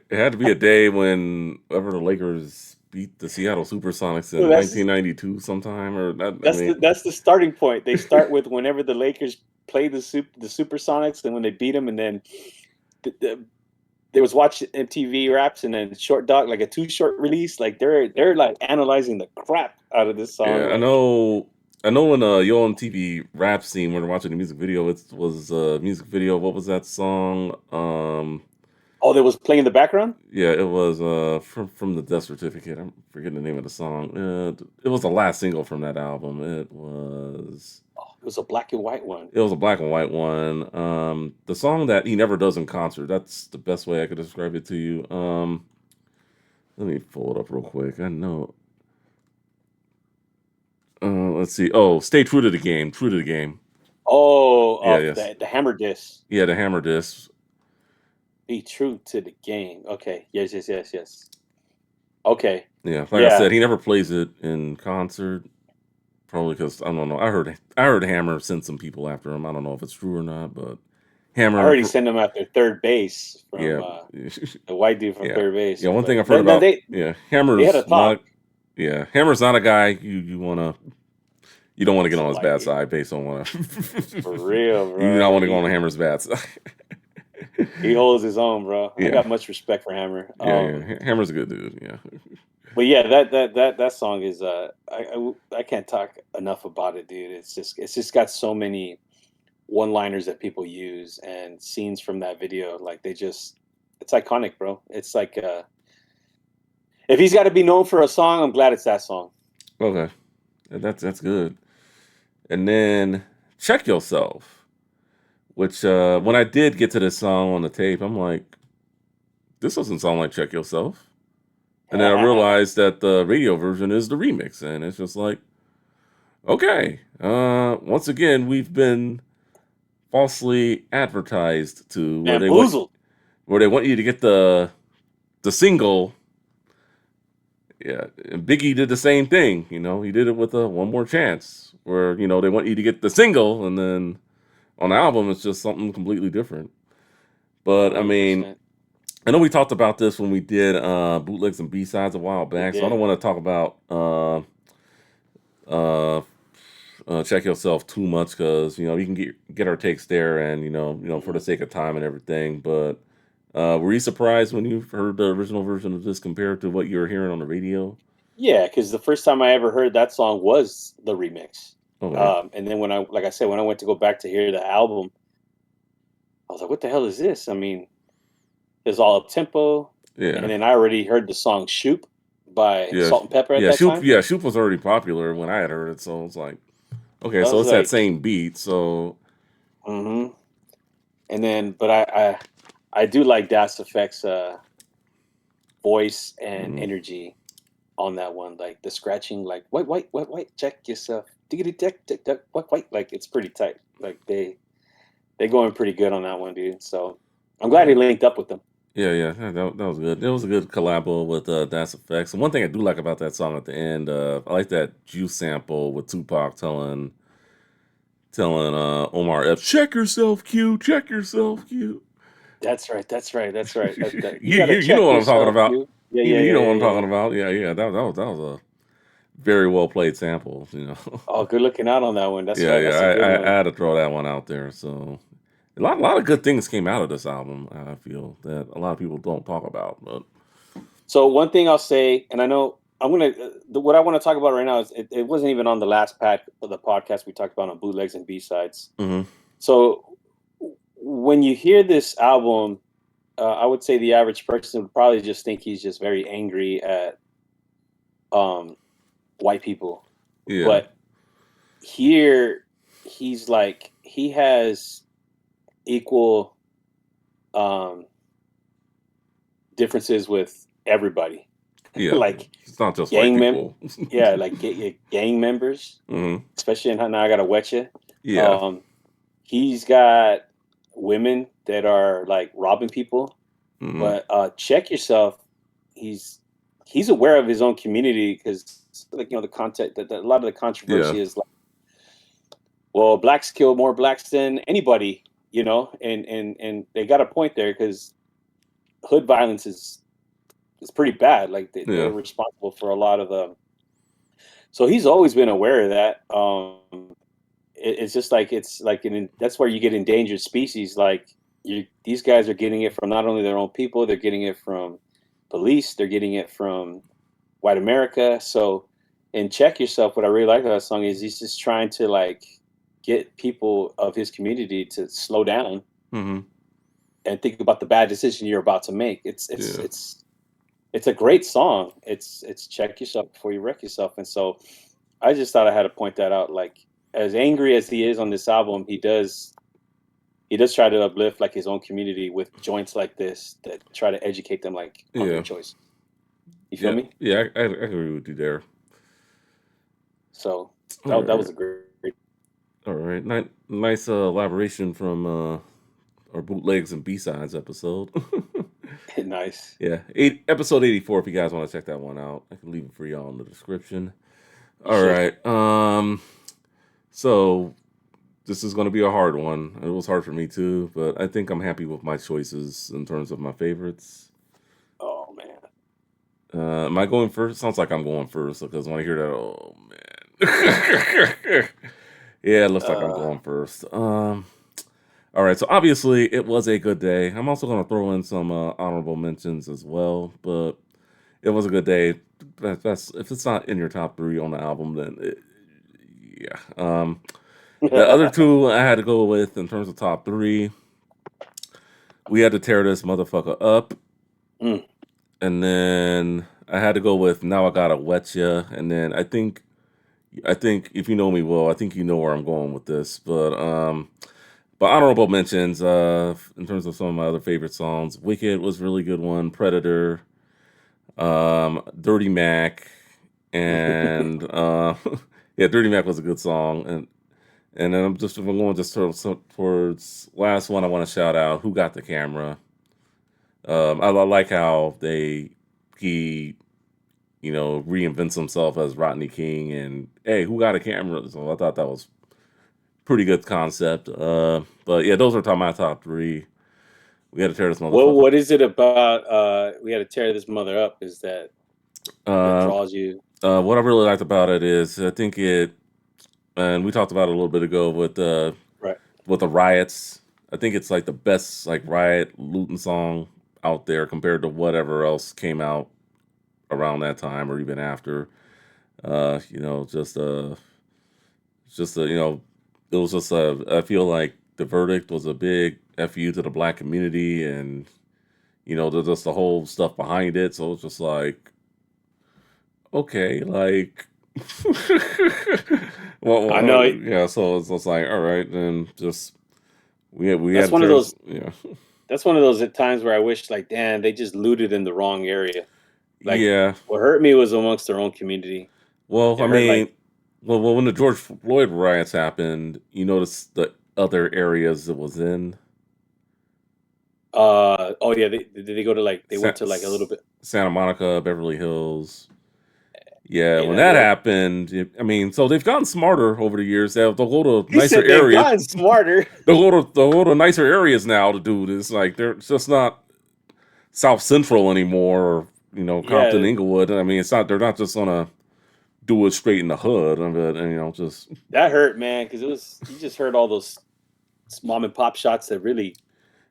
It had to be a day when ever the Lakers beat the Seattle SuperSonics Well, in 1992 sometime, or that. I mean, that's the starting point. They start with whenever the Lakers play the Supersonics, and when they beat them, and then there was watch MTV Raps, and then Short Dog, like a Too Short release. Like they're like analyzing the crap out of this song. yeah, I Like, know. I know in Yo MTV rap scene when we're watching the music video, it was a music video. What was that song? oh, there was playing in the background. Yeah, it was from the Death Certificate. I'm forgetting the name of the song. It was the last single from that album. Oh, it was a black and white one. It was a black and white one. The song that he never does in concert. That's the best way I could describe it to you. Let me pull it up real quick. I know. Let's see. Oh, Stay True to the Game. True to the Game. Oh, Yeah, of yes. the hammer disc. Yeah, the Hammer disc. Be true to the game. Okay. Yes. Okay. Yeah, like I Yeah. said, he never plays it in concert. Probably because I don't know. I heard Hammer send some people after him. I don't know if it's true or not, but I Hammer. already sent him after third base from Yeah, the white dude from yeah, third base. yeah. One thing But I've heard no, about, yeah, they had a talk. Hammer's not a guy you don't want to get It's a on his white bad dude. side based on what For real, you do not bro. want to go on Hammer's bad side. He holds his own, bro. I Yeah, got much respect for Hammer. yeah. Hammer's a good dude. Yeah, But yeah, that song is I can't talk enough about it, dude. It's just got so many one-liners that people use and scenes from that video. Like it's iconic, bro. It's like if he's got to be known for a song, I'm glad it's that song. okay, that's good. And then Check Yourself, which when I did get to this song on the tape, I'm like, this doesn't sound like Check Yourself. And then I realized that the radio version is the remix, and it's just like, okay. Once again, we've been falsely advertised to Bamboozled. where they want you to get the single. Yeah, and Biggie did the same thing. You know, he did it with a One More Chance, where they want you to get the single, and then on the album it's just something completely different. But I mean, 100%. I know we talked about this when we did bootlegs and B-sides a while We back, so I did. don't want to talk about uh, check yourself too much because you can get our takes there, and for the sake of time and everything. But were you surprised when you heard the original version of this compared to what you were hearing on the radio? Yeah, because the first time I ever heard that song was the remix. Okay, And then like I said, when I went to go back to hear the album, I was like, "What the hell is this?" I mean, it's all up tempo, yeah, and then I already heard the song "Shoop" by yeah, Salt and Pepper at yeah. that time. Shoop was already popular when I had heard it, so it's like, okay, I so was it's that like, same beat. So hmm and then, but I I do like Das Effect's voice and Mhm. energy on that one. Like the scratching, like white, check yourself. Diggity deck, white. Like it's pretty tight. Like they going pretty good on that one, dude. So I'm glad Yeah. he linked up with them. Yeah, that was good. It was a good collabo with Das Effects. And one thing I do like about that song at the end, I like that Juice sample with Tupac telling Omar Epps, check yourself, Q, check yourself, Q. That's right. That's right. That's right. You you, gotta you know check what I'm talking yourself, about. you. Yeah, You yeah, you yeah, know what yeah, I'm yeah, talking yeah. about. Yeah. That was a very well played sample. You know. Oh, good looking out on that one. That's Yeah, right. yeah. That's a good I one. had to throw that one out there. So a lot of good things came out of this album. I feel that a lot of people don't talk about, but So one thing I'll say, and I know I'm gonna, what I want to talk about right now is it wasn't even on the last pack of the podcast we talked about on bootlegs and B sides. Mhm. So when you hear this album, I would say the average person would probably just think he's just very angry at um, white people, Yeah, but here he's like he has equal um, differences with everybody, yeah. like It's not just white gang people. yeah, like gang members, hmm especially in Now I Gotta Wet You. Yeah, Um, he's got women that are like robbing people, hmm but check yourself. He's he's aware of his own community because like the content that a lot of the yeah, controversy is like, well, blacks kill more blacks than anybody, and they got a point there because hood violence is pretty bad. Like yeah, they're responsible for a lot of the. So he's always been aware of that. It's just like that's where you get endangered species. Like these guys are getting it from not only their own people, they're getting it from police, they're getting it from white America. So, and check yourself. What I really like about that song is he's just trying to like get people of his community to slow down hmm and think about the bad decision you're about to make. yeah, It's a great song. It's check yourself before you wreck yourself. And so I just thought I had to point that out. Like as angry as he is on this album, he does try to uplift like his own community with joints like this that try to educate them like on their yeah, choice. You feel yeah, me? yeah. I agree with you there. So All that right, was a great. all right. Nice elaboration from our bootlegs and B sides episode. Nice. Yeah, episode 84. If you guys want to check that one out, I can leave it for y'all in the description. You All should. right. So this is going to be a hard one. It was hard for me too, but I think I'm happy with my choices in terms of my favorites. Oh man. Am I going first? Sounds like I'm going first because when I hear that, oh man. Yeah, it looks like I'm Uh, going first. All right. So obviously, it was a good day. I'm also going to throw in some honorable mentions as well, but it was a good day. That's if it's not in your top three on the album, then yeah. The other two I had to go with in terms of top three. We had to tear this motherfucker up, mm. and then I had to go with now I gotta wet ya, and then I think if you know me well, I think you know where I'm going with this, but honorable mentions in terms of some of my other favorite songs. Wicked was a really good one. Predator, Dirty Mac, and yeah, Dirty Mac was a good song, and then if I'm going just towards last one. I want to shout out Who Got the Camera. I like how he reinvents himself as Rodney King, and hey, who got a camera? So I thought that was pretty good concept. But yeah, those are my top three. We had to tear this Well, motherfucker. what is it about we had to tear this mother up is that Uh, draws you? what I really liked about it is I think and we talked about it a little bit ago Right. with the riots. I think it's like the best like riot looting song out there compared to whatever else came out around that time or even after. Uh, you know, just uh, it was just I feel like the verdict was a big fu to the black community, and just the whole stuff behind it. So it's just like, okay, like, I know yeah. So it's like, all right, then just we had that's to one of tear this, those yeah. that's one of those at times where I wish, like, damn, they just looted in the wrong area. Like, Yeah. what hurt me was amongst their own community. Well, It I hurt mean, like, well, when the George Floyd riots happened, you notice the other areas it was in. oh yeah, they go to like they went Sa- to like a little bit. Santa Monica, Beverly Hills. Yeah, Hey, when man, that look, happened, I mean, so they've gotten smarter over the years. They'll go to he nicer said they've areas. gotten smarter. They'll go to nicer areas now to do this. Like they're just not South Central anymore, or Compton, Yeah, Inglewood. I mean, it's not. They're not just gonna do it straight in the hood. Just that hurt, man, because it was you just heard all those mom and pop shots that really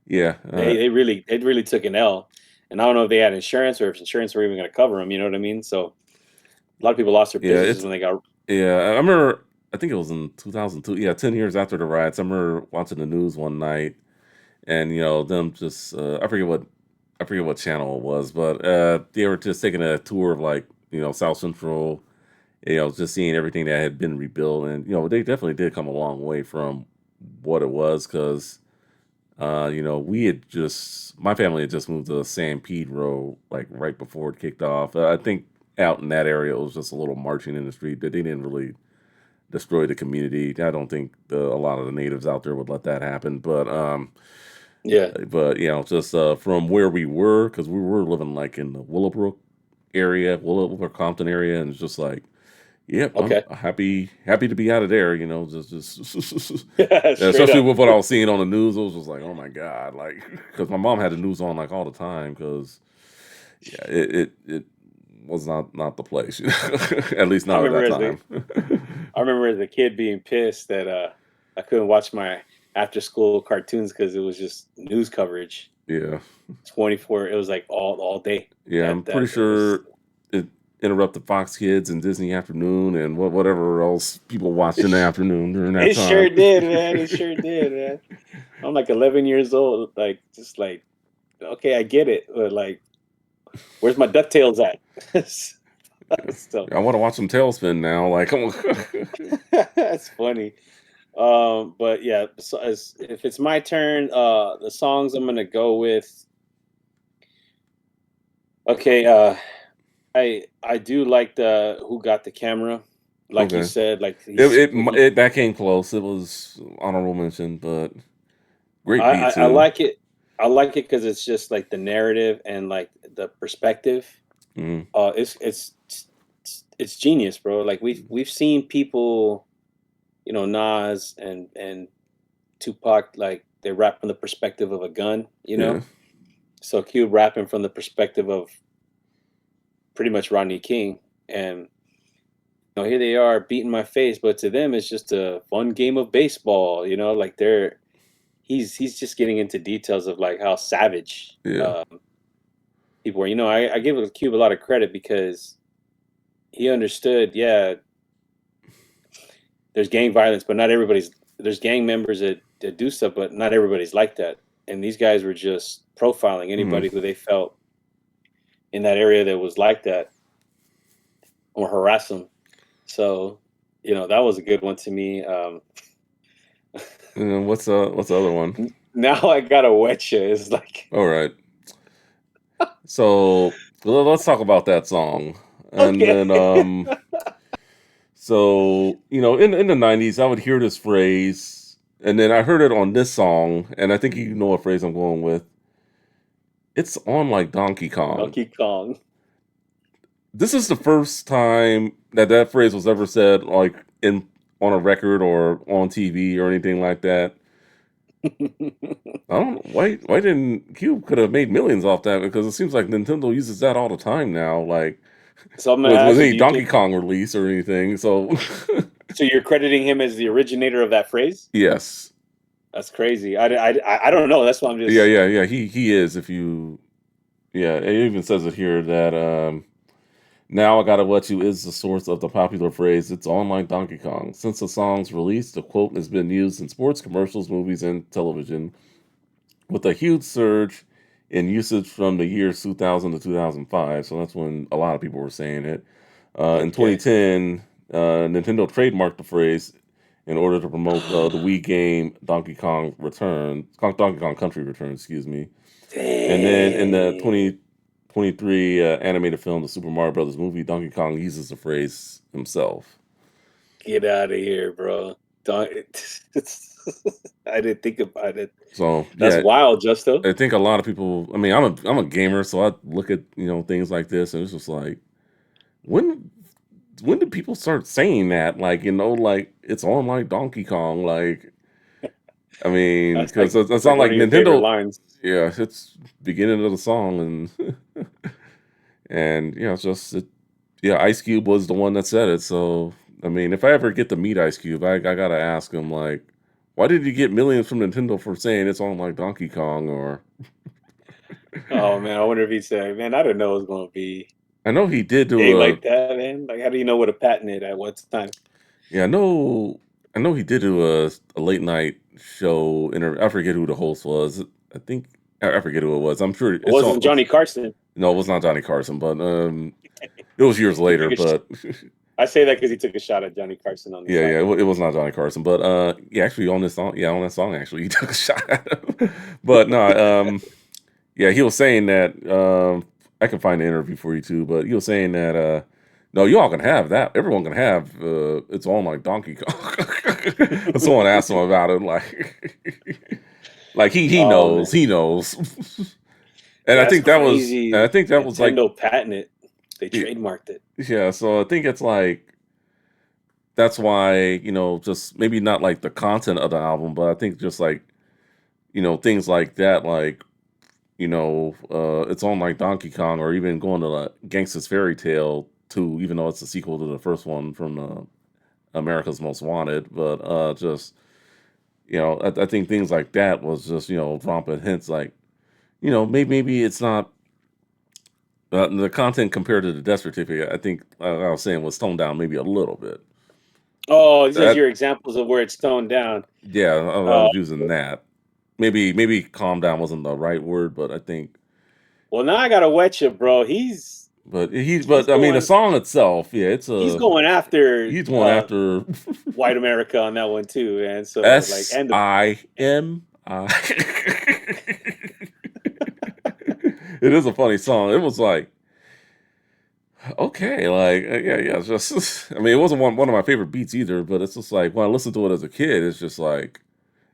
yeah, they really took an L. And I don't know if they had insurance or if insurance were even going to cover them. You know what I mean? So a lot of people lost their yeah. businesses It's when they got. yeah. I remember. I think it was in 2002. Yeah, 10 years after the riots. I remember watching the news one night, and them just I forget what channel it was, but they were just taking a tour of like South Central, just seeing everything that had been rebuilt, and they definitely did come a long way from what it was, because we had just my family had just moved to San Pedro like right before it kicked off. I think out in that area it was just a little marching in the street, but they didn't really destroy the community. I don't think a lot of the natives out there would let that happen, Yeah. but just from where we were, because we were living like in the Willowbrook area, Willowbrook Compton area, and it's just like, yep, I'm Okay. happy to be out of there. Just yeah, Straight especially up. with what I was seeing on the news. It was just like, oh my god, like because my mom had the news on like all the time, because yeah, it was not the place, at least I not at remember that as a time. I remember as a kid being pissed that I couldn't watch my after school cartoons because it was just news coverage Yeah, 24. It was like all day. yeah, I'm pretty That it was. sure it interrupted Fox Kids and Disney Afternoon and whatever else people watched in the afternoon during that It time. sure did, man. It sure did, man. I'm like 11 years old, like just like okay, I get it, but like, where's my Ducktales at? So I want to watch some Tailspin now. Like, come on. that's funny. But yeah, so if it's my turn, the songs I'm gonna go with. Okay, I do like the Who Got the Camera, like you Okay, said, like it, he's it it that came close. It was honorable mention, but great beat I too. like it. I like it because it's just like the narrative and like the perspective. Hmm. It's genius, bro. Like we've seen people, Nas and Tupac, like they rap from the perspective of a gun, Yeah. So Cube rapping from the perspective of pretty much Rodney King, and here they are beating my face, but to them it's just a fun game of baseball, like he's just getting into details of like how savage Yeah. people were. I give Cube a lot of credit because he understood. Yeah, there's gang violence, but not everybody's. There's gang members that do stuff, but not everybody's like that. And these guys were just profiling Hmm. anybody who they felt in that area that was like that or harass them. So, that was a good one to me. And what's the other one? Now I got a wet you. It's like, All right. So let's talk about that song, and okay. then so in the '90s, I would hear this phrase, and then I heard it on this song, and I think you know what phrase I'm going with. It's on like Donkey Kong. Donkey Kong. This is the first time that phrase was ever said, like in on a record or on TV or anything like that. I don't know why didn't Cube could have made millions off that, because it seems like Nintendo uses that all the time now, like So I'm gonna with ask you, any do you Donkey think Kong release or anything. So so? You're crediting him as the originator of that phrase? yes, That's crazy. I don't know. That's why I'm yeah, just. yeah, yeah. He is. If you Yeah, it even says it here that now I Gotta Let You is the source of the popular phrase, it's on like Donkey Kong. Since the song's release, the quote has been used in sports, commercials, movies, and television, with a huge surge in usage from the years 2000 to 2005. So that's when a lot of people were saying it. In Okay. 2010, Nintendo trademarked the phrase, in order to promote the Wii game Donkey Kong Donkey Kong Country Returns, excuse me. And then in the Dang. 2023 animated film, the Super Mario Brothers movie, Donkey Kong uses the phrase himself. Get out of here, bro. Don't, I didn't think about it. So That's yeah, wild, Justo. I think a lot of people. I mean, I'm a gamer, so I look at things like this, and it's just like when when did people start saying that? Like like it's on like Donkey Kong. Like I mean, because it's That's like not one like of your favorite Nintendo. lines. Yeah, it's beginning of the song, and and it's just yeah. Ice Cube was the one that said it. So I mean, if I ever get to meet Ice Cube, I gotta ask him like, why did you get millions from Nintendo for saying it's on like Donkey Kong? Or Oh man, I wonder if he said, "Man, I didn't know it was going to be I know he did big do a like that, man. Like, how do you know what a patent is at what time?" yeah. I know he did do a late night show interview. I forget who the host was. I think I forget who it was. I'm sure It it's wasn't all. Johnny Carson. No, it was not Johnny Carson, but it was years He later. took a. But I say that because he took a shot at Johnny Carson on the yeah, side. it was not Johnny Carson. But yeah, actually on this song, yeah, on that song, actually, he took a shot at him. But no, yeah, he was saying that. I can find the interview for you too, but he was saying that. No, you all can have that. Everyone can have. It's on like Donkey Kong. Someone asked him about it, like, like Oh he man, knows. And that's I crazy. think that was like, Nintendo patented. They y- trademarked it. yeah. So I think it's like that's why just maybe not like the content of the album, but I think just like things like that, like it's on like Donkey Kong, or even going to like Gangsta's Fairy Tale 2, even though it's a sequel to the first one from America's Most Wanted. But just I think things like that was just dropping hints like maybe it's not the content compared to the death certificate. I think I was saying was toned down maybe a little bit. Oh, these are That your examples of where it's toned down. yeah, I Uh, was using that. Maybe calm down wasn't the right word, but I think well, now I gotta wet you, bro. He's but I mean the going song itself, yeah, he's going after he's going after white America on that one too, man. So like, and the SIMI. It is a funny song. It was like okay, like yeah, it's just I mean it wasn't one of my favorite beats either, but it's just like when I listened to it as a kid, it's just like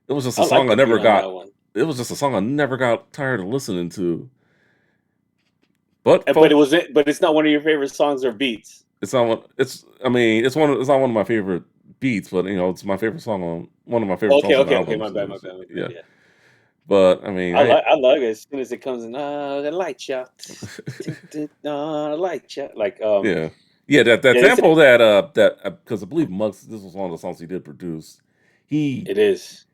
it was just a I like song the beat on that one. it was just a song I never got tired of listening to. But But folks, but it's not one of your favorite songs or beats. it's not one. It's I mean, it's not one of my favorite beats, but it's my favorite song on one of my favorite Okay, songs on the okay, okay. album. My bad, my So, bad, my bad. yeah, Yeah, but I mean, I like it as soon as it comes in. The light shot, the light shot. Like yeah, yeah. That yeah, sample that because I believe Muggs, this was one of the songs he did produce. He it is.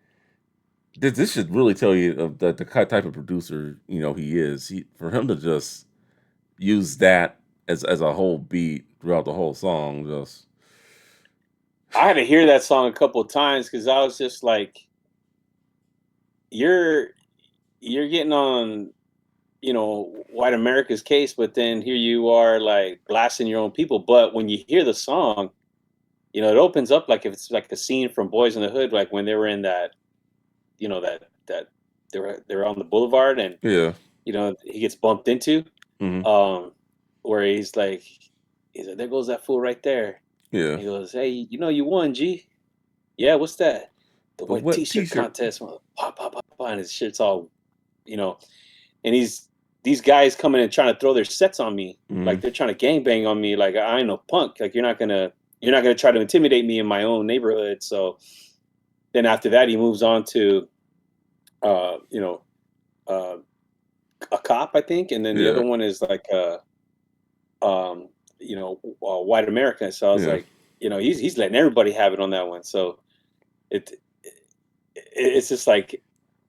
this should really tell you that the type of producer he is. He for him to just use that as a whole beat throughout the whole song, just I had to hear that song a couple of times because I was just like, you're you're getting on, white America's case, but then here you are like blasting your own people. But when you hear the song, it opens up like if it's like the scene from Boys in the Hood, like when they were in that, that they were on the boulevard and yeah, he gets bumped into, hmm um, where he's like, there goes that fool right there. yeah. He goes, hey, you won, G. Yeah, what's that? The But wet what T-shirt T-shirt? contest. Pop, pop, pop, pop, and his shirt's all, you know, and these guys coming and trying to throw their sets on me, Mhm. like they're trying to gangbang on me. Like I ain't no punk. Like you're not gonna try to intimidate me in my own neighborhood. So then after that, he moves on to, uh, you know, uh, a cop, I think, and then the Yeah, other one is like white American. So I was yeah. like, he's letting everybody have it on that one. So it, it's just like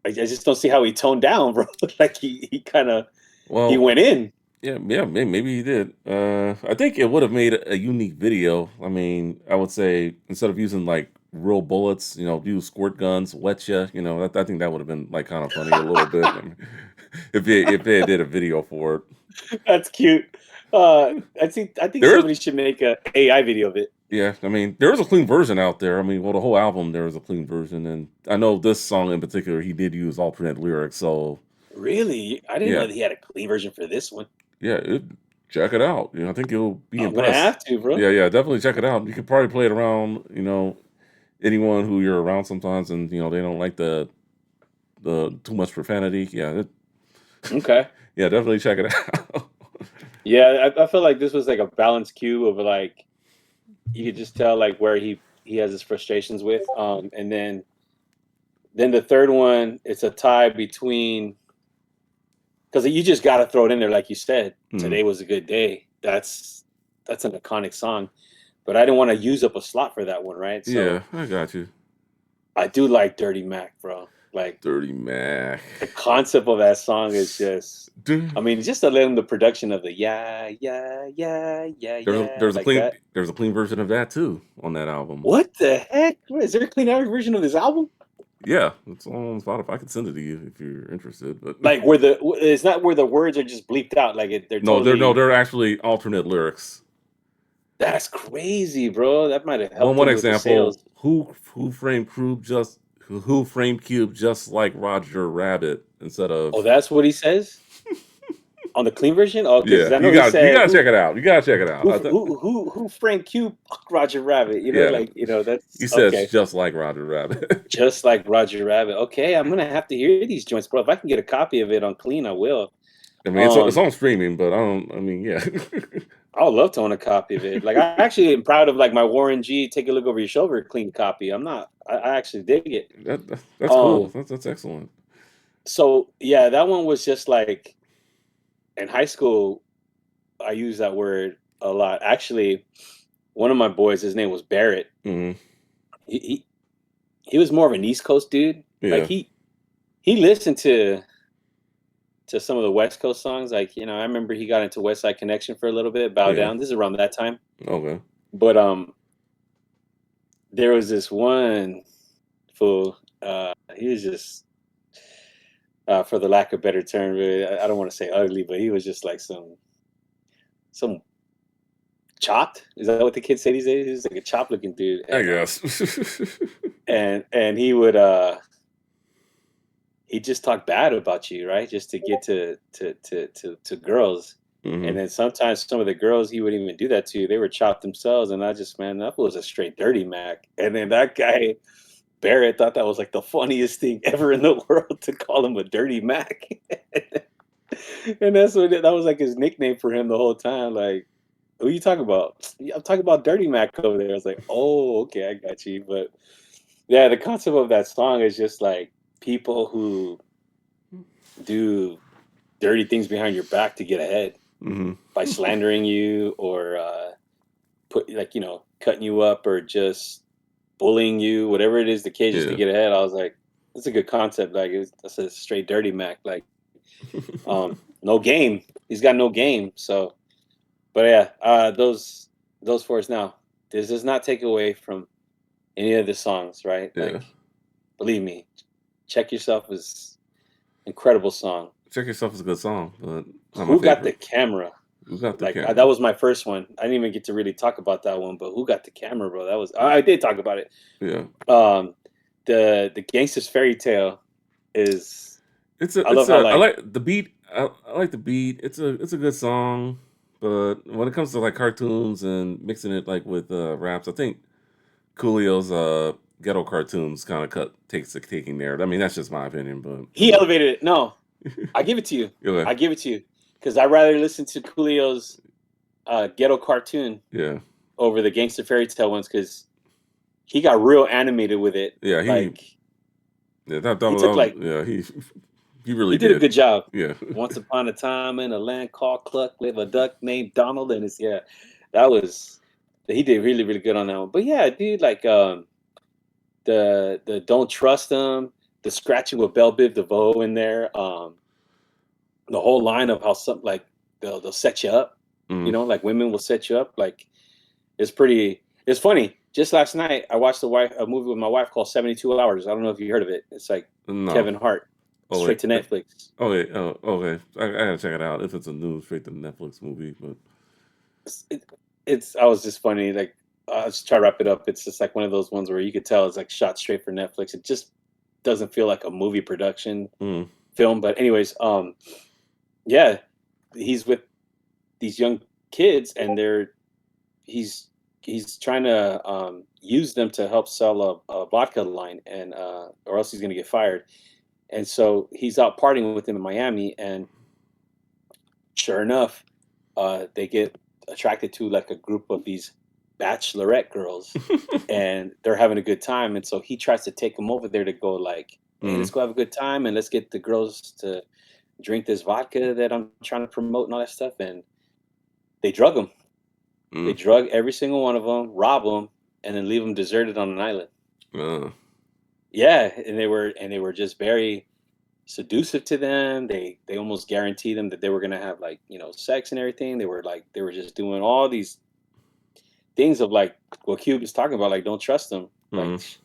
I just don't see how he toned down, bro. Like he kind of he Well, went in. yeah, maybe he did. I think it would have made a unique video. I mean, I would say instead of using like real bullets, use squirt guns, wet ya. I think that would have been like kind of funny a little bit. I mean, if they did a video for That's cute. it. I think There is somebody should make a AI video of it. Yeah, I mean, there is a clean version out there. I mean, well, the whole album there is a clean version, and I know this song in particular, he did use alternate lyrics. So Really? I didn't know yeah, that he had a clean version for this one. yeah, check it out. I think you'll be I'm gonna impressed. have to, bro. Yeah, yeah, definitely check it out. You could probably play it around, anyone who you're around sometimes, and they don't like the too much profanity. Yeah, Okay. yeah, definitely check it out. Yeah, I feel like this was like a balanced cue of like you could just tell like where he has his frustrations with. And then the third one, it's a tie between because you just got to throw it in there, like you said. Mhm. Today was a good day. That's an iconic song, but I didn't want to use up a slot for that one, right? Yeah, So I got you. I do like Dirty Mac, bro. Like Dirty Mac. the concept of that song is just, I Dude, mean, just to let him the production of the yeah, yeah, yeah, yeah, there's a, yeah, there's a like clean that. there's a clean version of that too on that album. What the heck? Is there a clean air version of this album? Yeah, it's on Spotify. I can send it to you if you're interested. But Like where it's not where the words are just bleeped out. Like they're no, totally. they're actually alternate lyrics. That's crazy, bro. That might have One helped one him with the example: sales. who framed Cube just like Roger Rabbit instead Oh, of that's what he says on the clean version. Oh, because yeah. I You know he got you said got to check it out. You got to check it out. who Frank Q Roger Rabbit. You know, Yeah, like that's he says okay. just like Roger Rabbit. Just like Roger Rabbit. Okay, I'm gonna have to hear these joints, bro. If I can get a copy of it on clean, I will. I mean, it's Um, on streaming, but I don't. I mean, yeah, I would love to own a copy of it. Like I actually am proud of like my Warren G. Take a look over your shoulder, clean copy. I'm not. I actually dig it. that's cool. Um, That's excellent. so yeah, that one was just like in high school. I use that word a lot. Actually, one of my boys, his name was Barrett. Hmm. He he, he was more of an East Coast dude. Like Yeah. he listened to some of the West Coast songs. Like, I remember he got into West Side Connection for a little bit, Bow Yeah. Down. This is around that time. Okay. But there was this one fool. He was just for the lack of better term, really, I don't want to say ugly, but he was just like some chopped. Is that what the kids say these days? He was like a chopped looking dude. I And guess. and he would he just talk bad about you, right? Just to get to girls. And Hmm. then sometimes some of the girls he would even do that to, they were chopped themselves. And I just, man, that was a straight dirty Mac. And then that guy, Barrett, thought that was like the funniest thing ever in the world to call him a dirty Mac. And that's what that was like his nickname for him the whole time. Like, who you talking about? "Yeah, I'm talking about Dirty Mac over there." I was like, oh, okay, I got you. But yeah, the concept of that song is just like people who do dirty things behind your back to get ahead Hmm. by slandering you or put like cutting you up or just bullying you, whatever it is the case, just to Yeah. get ahead. I was like, it's a good concept. Like that's a straight dirty Mac. Like no game. He's got no game. So, but yeah, those fours now. This does not take away from any of the songs, right? Yeah. Like, believe me, Check Yourself is incredible song. Check Yourself is a good song, but not my Who got the favorite. camera? Who got the Like camera? that was my first one. I didn't even get to really talk about that one, but who got the camera, bro? That was I did talk about it. Yeah. Um, the Gangster's Fairy Tale is I love It's how a I like like the beat. I like the beat. It's a good song, but when it comes to like cartoons and mixing it like with raps, I think Coolio's ghetto cartoons kind of cut takes the taking there. I mean, that's just my opinion, but I he mean, elevated it. No, I give it to you. okay, I give it to you because I rather listen to Coolio's ghetto cartoon yeah, over the Gangster Fairy Tale ones because he got real animated with it. yeah, Like that he was, took like yeah, he really he did a did, good job. yeah. Once upon a time in a land called Cluck lived a duck named Donald, and it's yeah, that was he did really really good on that one. But yeah, dude, like the Don't Trust Them, the Scratching with Belle Biv DeVoe in there, the whole line of how some like they'll set you up, Mm, like women will set you up, like it's pretty. It's funny. Just last night, I watched a movie with my wife called 72 Hours. I don't know if you heard of it. It's like no, Kevin Hart, oh straight wait, to Netflix. oh okay, I gotta check it out if it's a new straight to Netflix movie, but It's, it, it's I was just funny. Like Let's try to wrap it up. It's just like one of those ones where you could tell it's like shot straight for Netflix. It just doesn't feel like a movie production Mm. film. But anyways, yeah, he's with these young kids, and he's he's trying to use them to help sell a vodka line, and or else he's gonna get fired. And so he's out partying with them in Miami, and sure enough, they get attracted to like a group of these bachelorette girls, and they're having a good time. And so he tries to take them over there to go like, hey, let's Mm. go have a good time, and let's get the girls to drink this vodka that I'm trying to promote and all that stuff. And they drug them. They Mm. drug every single one of them, rob them, and then leave them deserted on an island. Uh, Yeah, and they were just very seductive to them. They almost guaranteed them that they were gonna have like sex and everything. They were just doing all these things of like what Cube is talking about. Like don't trust them. Like mm.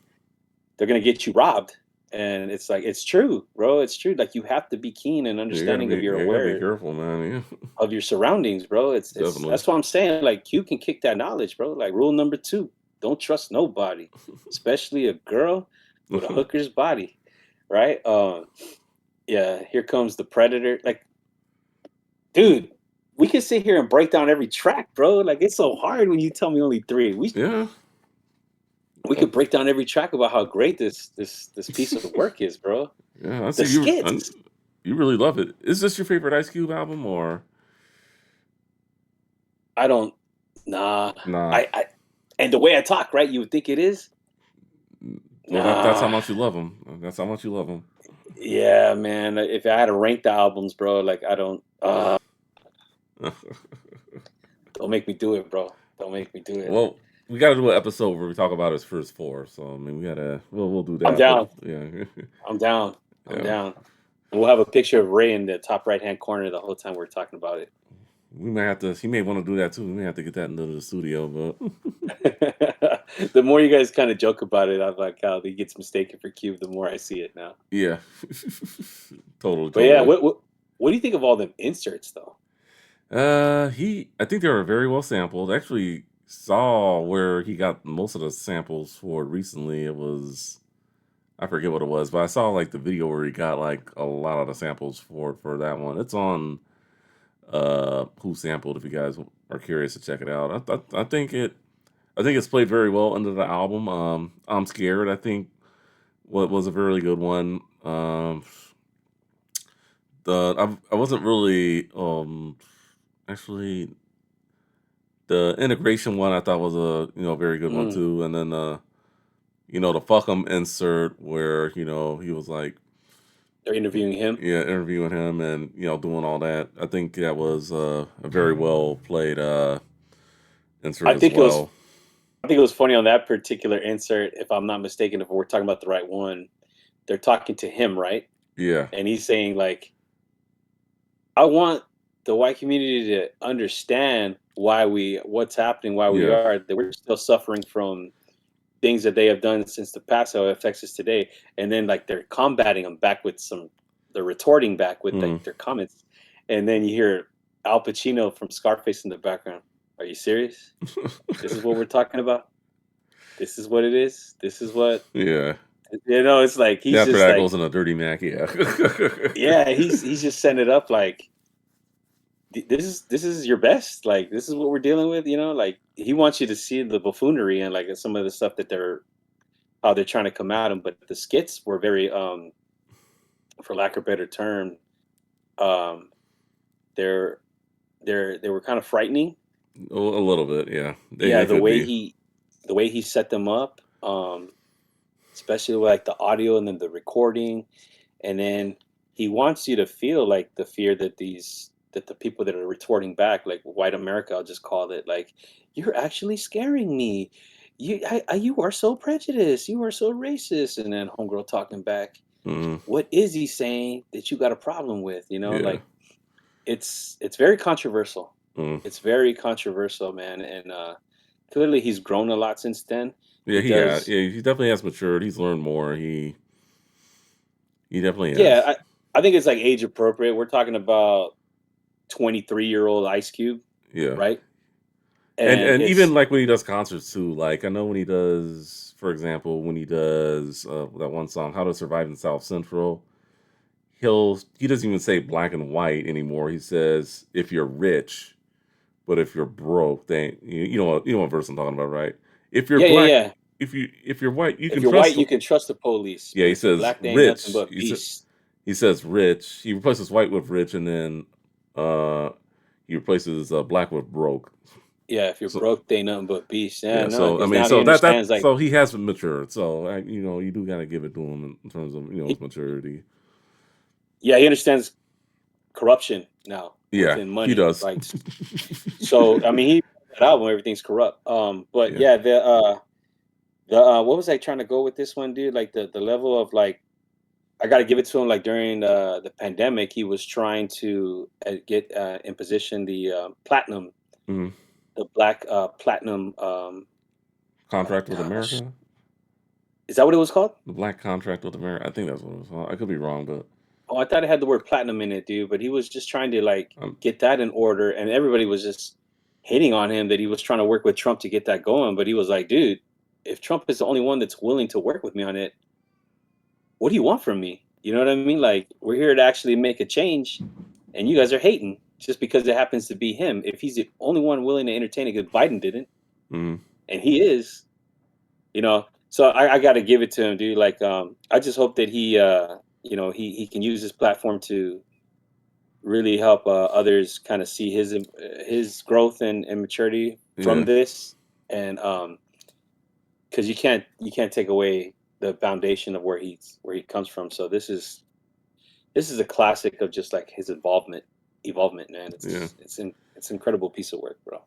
they're gonna get you robbed. And it's like it's true, bro. It's true. Like you have to be keen and understanding of your You gotta be aware careful, man. Yeah, of your surroundings, bro. It's definitely. that's what I'm saying. Like Q can kick that knowledge, bro. Like rule number two: don't trust nobody, especially a girl with a hooker's body, right? Yeah. Here comes the predator. Like, dude, we can sit here and break down every track, bro. Like it's so hard when you tell me only three. We Yeah. we Oh. could break down every track about how great this piece of work is, bro. Yeah, I The see skits. you really love it. Is this your favorite Ice Cube album or I don't. Nah. nah? I. And the way I talk, right? You would think it is. Well, that's how Nah. much you love him. That's how much you love him. Yeah, man. If I had to rank the albums, bro, like I don't. Don't make me do it, bro. Don't make me do it. Well, we got to do an episode where we talk about his first four. So I mean, we'll do I'm that. But down. yeah, I'm down. I'm yeah, down. And we'll have a picture of Ray in the top right hand corner the whole time we're talking about it. we may have to. He may want to do that too. We may have to get that into the studio. But The more you guys kind of joke about it, I'm like, how he gets mistaken for Cube. The more I see it now. yeah, totally, But yeah, totally. what do you think of all them inserts though? I think they were very well sampled. I actually saw where he got most of the samples for it recently. It was, I forget what it was, but I saw like the video where he got like a lot of the samples for that one. It's on Who Sampled if you guys are curious to check it out. I think it's played very well under the album. I'm Scared, I think what was a very good one. I wasn't really actually the integration one I thought was a very good one Mm, too. And then the fuck 'em insert where he was like they're interviewing him. yeah interviewing him and doing all that. I think that was a very well played insert I as think it was. well. I think it was funny on that particular insert. If I'm not mistaken, if we're talking about the right one, they're talking to him, right? Yeah. And he's saying like, I want the white community to understand what's happening, why we Yeah. are that we're still suffering from things that they have done since the past, how it affects us today. And then like they're combating them back with they're retorting back with Hmm. like their comments. And then you hear Al Pacino from Scarface in the background. Are you serious? This is what we're talking about. This is what it is. This is what Yeah. it's like he's After just that like, goes in a Dirty Mac. Yeah. yeah, he's just setting it up like this is your best. Like this is what we're dealing with. Like he wants you to see the buffoonery and like some of the stuff that how they're trying to come at him. But the skits were very, for lack of a better term, um, they're they were kind of frightening. A little bit. Yeah. Yeah, They could be. the way he set them up, especially with, like the audio and then the recording, and then he wants you to feel like the fear that the people that are retorting back, like white America, I'll just call it, like you're actually scaring me. You are so prejudiced. You are so racist. And then homegirl talking back. Mm, What is he saying that you got a problem with? yeah. Like it's very controversial. Mm. It's very controversial, man. And clearly he's grown a lot since then. Yeah, He he had. does. Yeah, he definitely has matured. He's learned more. He definitely Yeah, has. I think it's like age appropriate. We're talking about 23-year-old Ice Cube, Yeah. right? and and even it's like when he does concerts too. Like I know when he does, for example, when he does that one song, "How to Survive in South Central." He doesn't even say black and white anymore. He says if you're rich, but if you're broke, then you know what verse I'm talking about, right? If you're yeah, yeah, black, yeah. if you're white, you If can you're trust. white, you can trust the police, Yeah, but he if you're says black, they ain't nothing rich. but beast. He says rich. He replaces white with rich, and then uh, he replaces black with broke. Yeah, if you're So broke, they ain't nothing but beast. Yeah, yeah, no, so I because mean, now he so understands like so he has matured. So you do gotta give it to him in terms of he, his maturity. yeah, he understands corruption now Yeah, within he money. does. Like so, I mean, he that album, everything's corrupt. But Yeah. yeah, the what was I trying to go with this one, dude? Like the level of like I got to give it to him. Like during the pandemic, he was trying to get in position the platinum, Mhm. the black platinum. Oh Contract with gosh, America. is that what it was called? The Black Contract with America. I think that's what it was called. I could be wrong, but Oh, I thought it had the word platinum in it, dude. But he was just trying to like um, get that in order, and everybody was just hating on him that he was trying to work with Trump to get that going. But he was like, dude, if Trump is the only one that's willing to work with me on it, what do you want from me? You know what I mean? Like we're here to actually make a change, and you guys are hating just because it happens to be him. If he's the only one willing to entertain it, because Biden didn't, mhm. and he is, you know. So I got to give it to him, dude. Like, I just hope that he, he can use this platform to really help others kind of see his growth and maturity from Yeah, this, and because you can't take away the foundation of where he comes from. So this is a classic of just like his evolvement, man. yeah, It's an incredible piece of work, bro.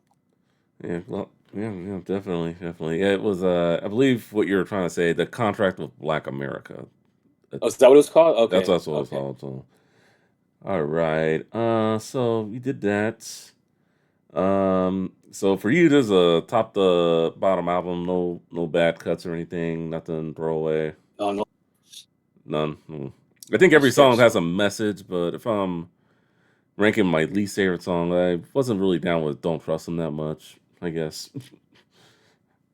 yeah. Well, yeah, yeah, definitely, definitely. Yeah, it was. I believe what you were trying to say, the contract with Black America. Oh, is that what it's called? That's Okay, what it was okay. called. So, all right. So we did that. So for you, there's a top to bottom album. No bad cuts or anything. Nothing throwaway. Oh no, None. I think no every song skips. has a message, but if I'm ranking my least favorite song, I wasn't really down with "Don't Trust Him" that much. I guess.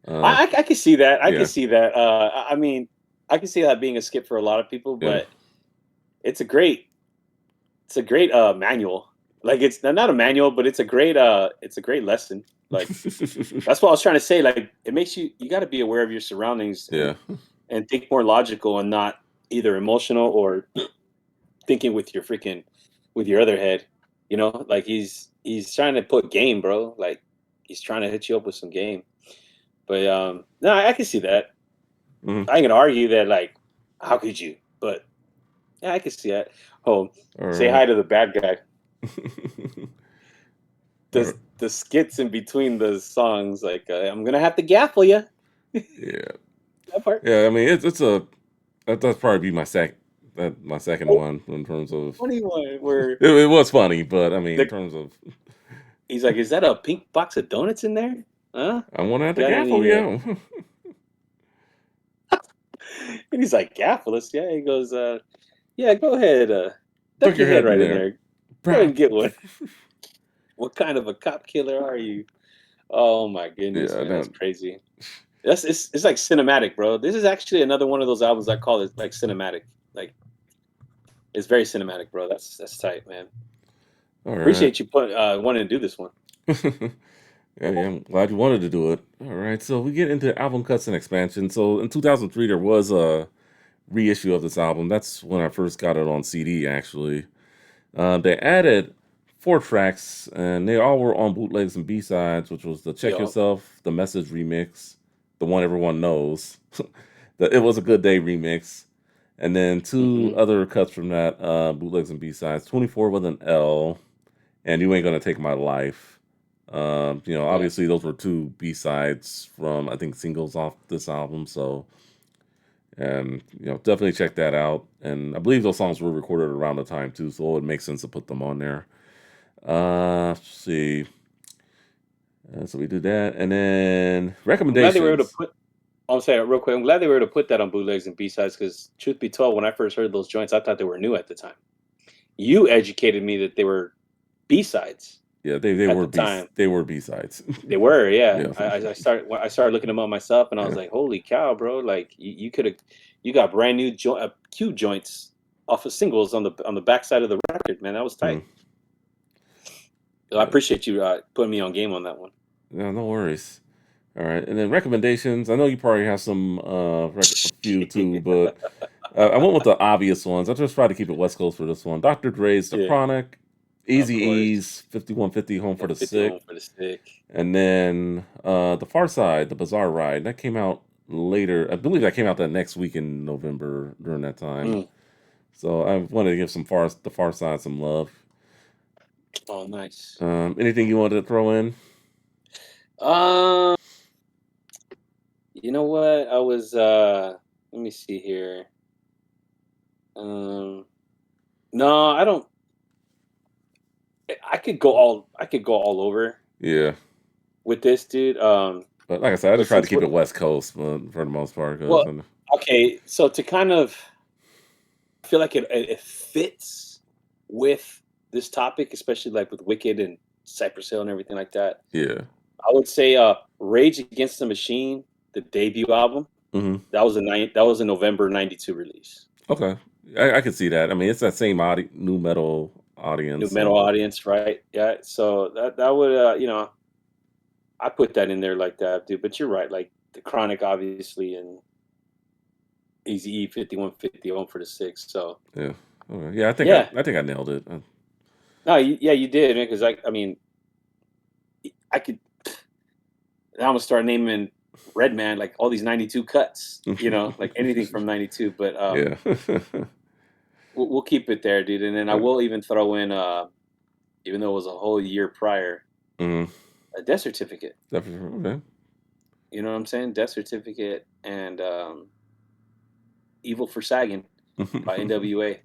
Uh, I can see that. I can yeah, see that. I mean, I can see that being a skip for a lot of people, yeah. but it's a great it's a great manual. Like it's not a manual, but it's a great lesson. Like that's what I was trying to say. Like it makes you got to be aware of your surroundings yeah, and think more logical and not either emotional or thinking with your other head. You know, like he's trying to put game, bro. Like he's trying to hit you up with some game. But no, I can see that. mhm. I ain't gonna argue that. Like, how could you? But yeah, I can see that. Oh, All say right. hi to the bad guy. All right. The skits in between the songs, like I'm gonna have to gaffle you. Yeah, That part. yeah. I mean, it's a that's probably be my second Oh, one in terms of funny one where it was funny, but I mean, in the terms of he's like, "Is that a pink box of donuts in there? Huh? I want to have to Got gaffle any?" you. And he's like, "Gaffle us?" Yeah. He goes, "Yeah, go ahead. Duck Stick your your head head in right in there. there. Go ahead Bah. and get one." What kind of a cop killer are you? Oh my goodness, Yeah, man, that's that crazy. It's like cinematic, bro. This is actually another one of those albums I call it like cinematic. Like it's very cinematic, bro. That's tight, man. all right. Appreciate you wanting to do this one. Yeah, yeah, I'm glad you wanted to do it. All right, so we get into album cuts and expansion. So in 2003, there was a reissue of this album. That's when I first got it on CD, actually. They added 4 tracks, and they all were on bootlegs and B-sides, which was the Check Yo, Yourself, the Message remix, the one everyone knows, the It Was a Good Day remix, and then two hmm other cuts from that bootlegs and B-sides, 24 with an L, and You Ain't Gonna Take My Life. yeah, Obviously those were two B-sides from I think singles off this album, so and definitely check that out. And I believe those songs were recorded around the time too, so it would make sense to put them on there. Let's see. So we did that, and then I'm glad they were able to recommendations. put. I'm saying it real quick. I'm glad they were able to put that on bootlegs and B sides because, truth be told, when I first heard those joints, I thought they were new at the time. You educated me that they were B sides. Yeah, they at were the time. B-sides. They were, yeah. Yeah. I started looking them up myself, and I was Yeah. like, "Holy cow, bro! Like you could have, you got brand new cue joints off of singles on the backside of the record, man. That was Mm, tight. So I yeah. appreciate you putting me on game on that one. Yeah, no worries. All right, and then recommendations. I know you probably have some a few too, but I went with the obvious ones. I just tried to keep it West Coast for this one. Dr. Dre's The Yeah, Chronic, of Easy course. E's 5150 Home for One the fifty home Sick, for the sick. and then The Far Side, The Bizarre Ride. That came out later. I believe that came out that next week in November during that time. Mm. So I wanted to give the Far Side some love. Oh, nice. Anything you wanted to throw in? Um, you know what? I was let me see here. Um, no, I don't. I could go all over Yeah. with this, dude. But like I said, I But just tried to since keep we're it West Coast for the most part. well, Because okay, so to kind of feel like it fits with this topic, especially like with Wicked and Cypress Hill and everything like that. yeah. I would say Rage Against the Machine, the debut album, Hmm. that was a November '92 release. Okay. I could see that. I mean, it's that same new metal New audience. metal So audience, right? Yeah. So that would I put that in there like that, dude. But you're right, like the Chronic, obviously, and Easy E 5150 Home for the Six. So yeah. Okay. Yeah, yeah, I think I nailed it. no, yeah, you did, man. Because I mean, I could. Now I'm gonna start naming Redman like all these '92 cuts. Like anything from '92. But Yeah. we'll keep it there, dude. And then I will even throw in, even though it was a whole year prior, Mm, a death certificate. definitely. Okay. You know what I'm saying? Death certificate and Evil for Sagging by NWA.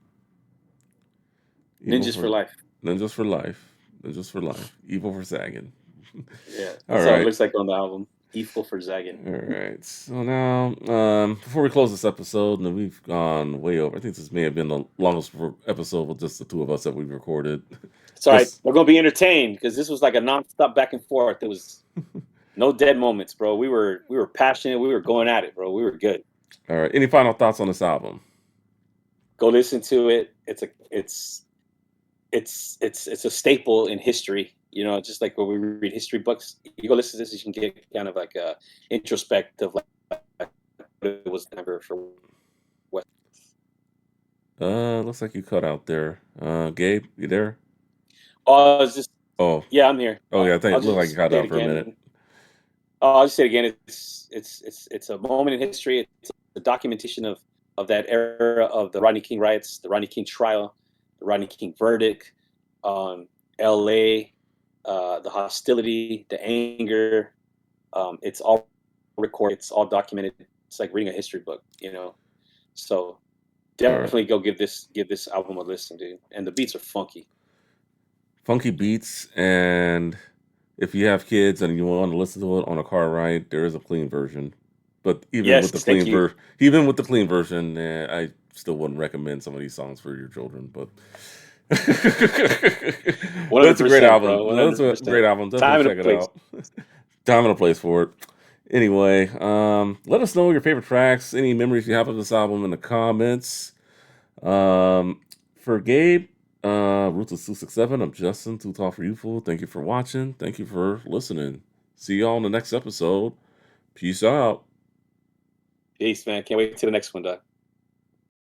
Evil Ninjas for for life. Ninjas for life. Ninjas for life. Evil for sagging. Yeah, All that's how it right. looks like on the album. Evil for Zagging. All right. So now, before we close this episode, and we've gone way over. I think this may have been the longest episode with just the two of us that we've recorded. It's all right. Just We're gonna be entertained because this was like a nonstop back and forth. There was no dead moments, bro. We were passionate. We were going at it, bro. We were good. all right. Any final thoughts on this album? Go listen to it. It's a staple in history. Just like when we read history books, you go listen to this, you can get kind of like a introspective, like what it was never for what. Looks like you cut out there. Gabe, you there? Oh, it's just Oh, yeah, I'm here. oh yeah. I think I'll it looked like you just cut say it out for a minute. again. I'll just say it again. It's a moment in history. It's a documentation of that era of the Rodney King riots, the Rodney King trial, the Rodney King verdict, L.A., the hostility, the anger. It's all recorded. It's all documented. It's like reading a history book. So All right. definitely go give this album a listen, dude. And the beats are funky. Funky beats, and if you have kids and you want to listen to it on a car ride, there is a clean version. But Yes, thank you. even with the clean version, I still wouldn't recommend some of these songs for your children. But One but it's hundred a great percent, album. bro. One That's hundred a great percent. album. Definitely Time and a check it place. out. Time and a place for it. Anyway, let us know your favorite tracks, any memories you have of this album in the comments. For Gabe, Ruthless 267, I'm Justin, Too Tall for Youthful. Thank you for watching. Thank you for listening. See y'all in the next episode. Peace out. Peace, man. Can't wait till the next one, Doc.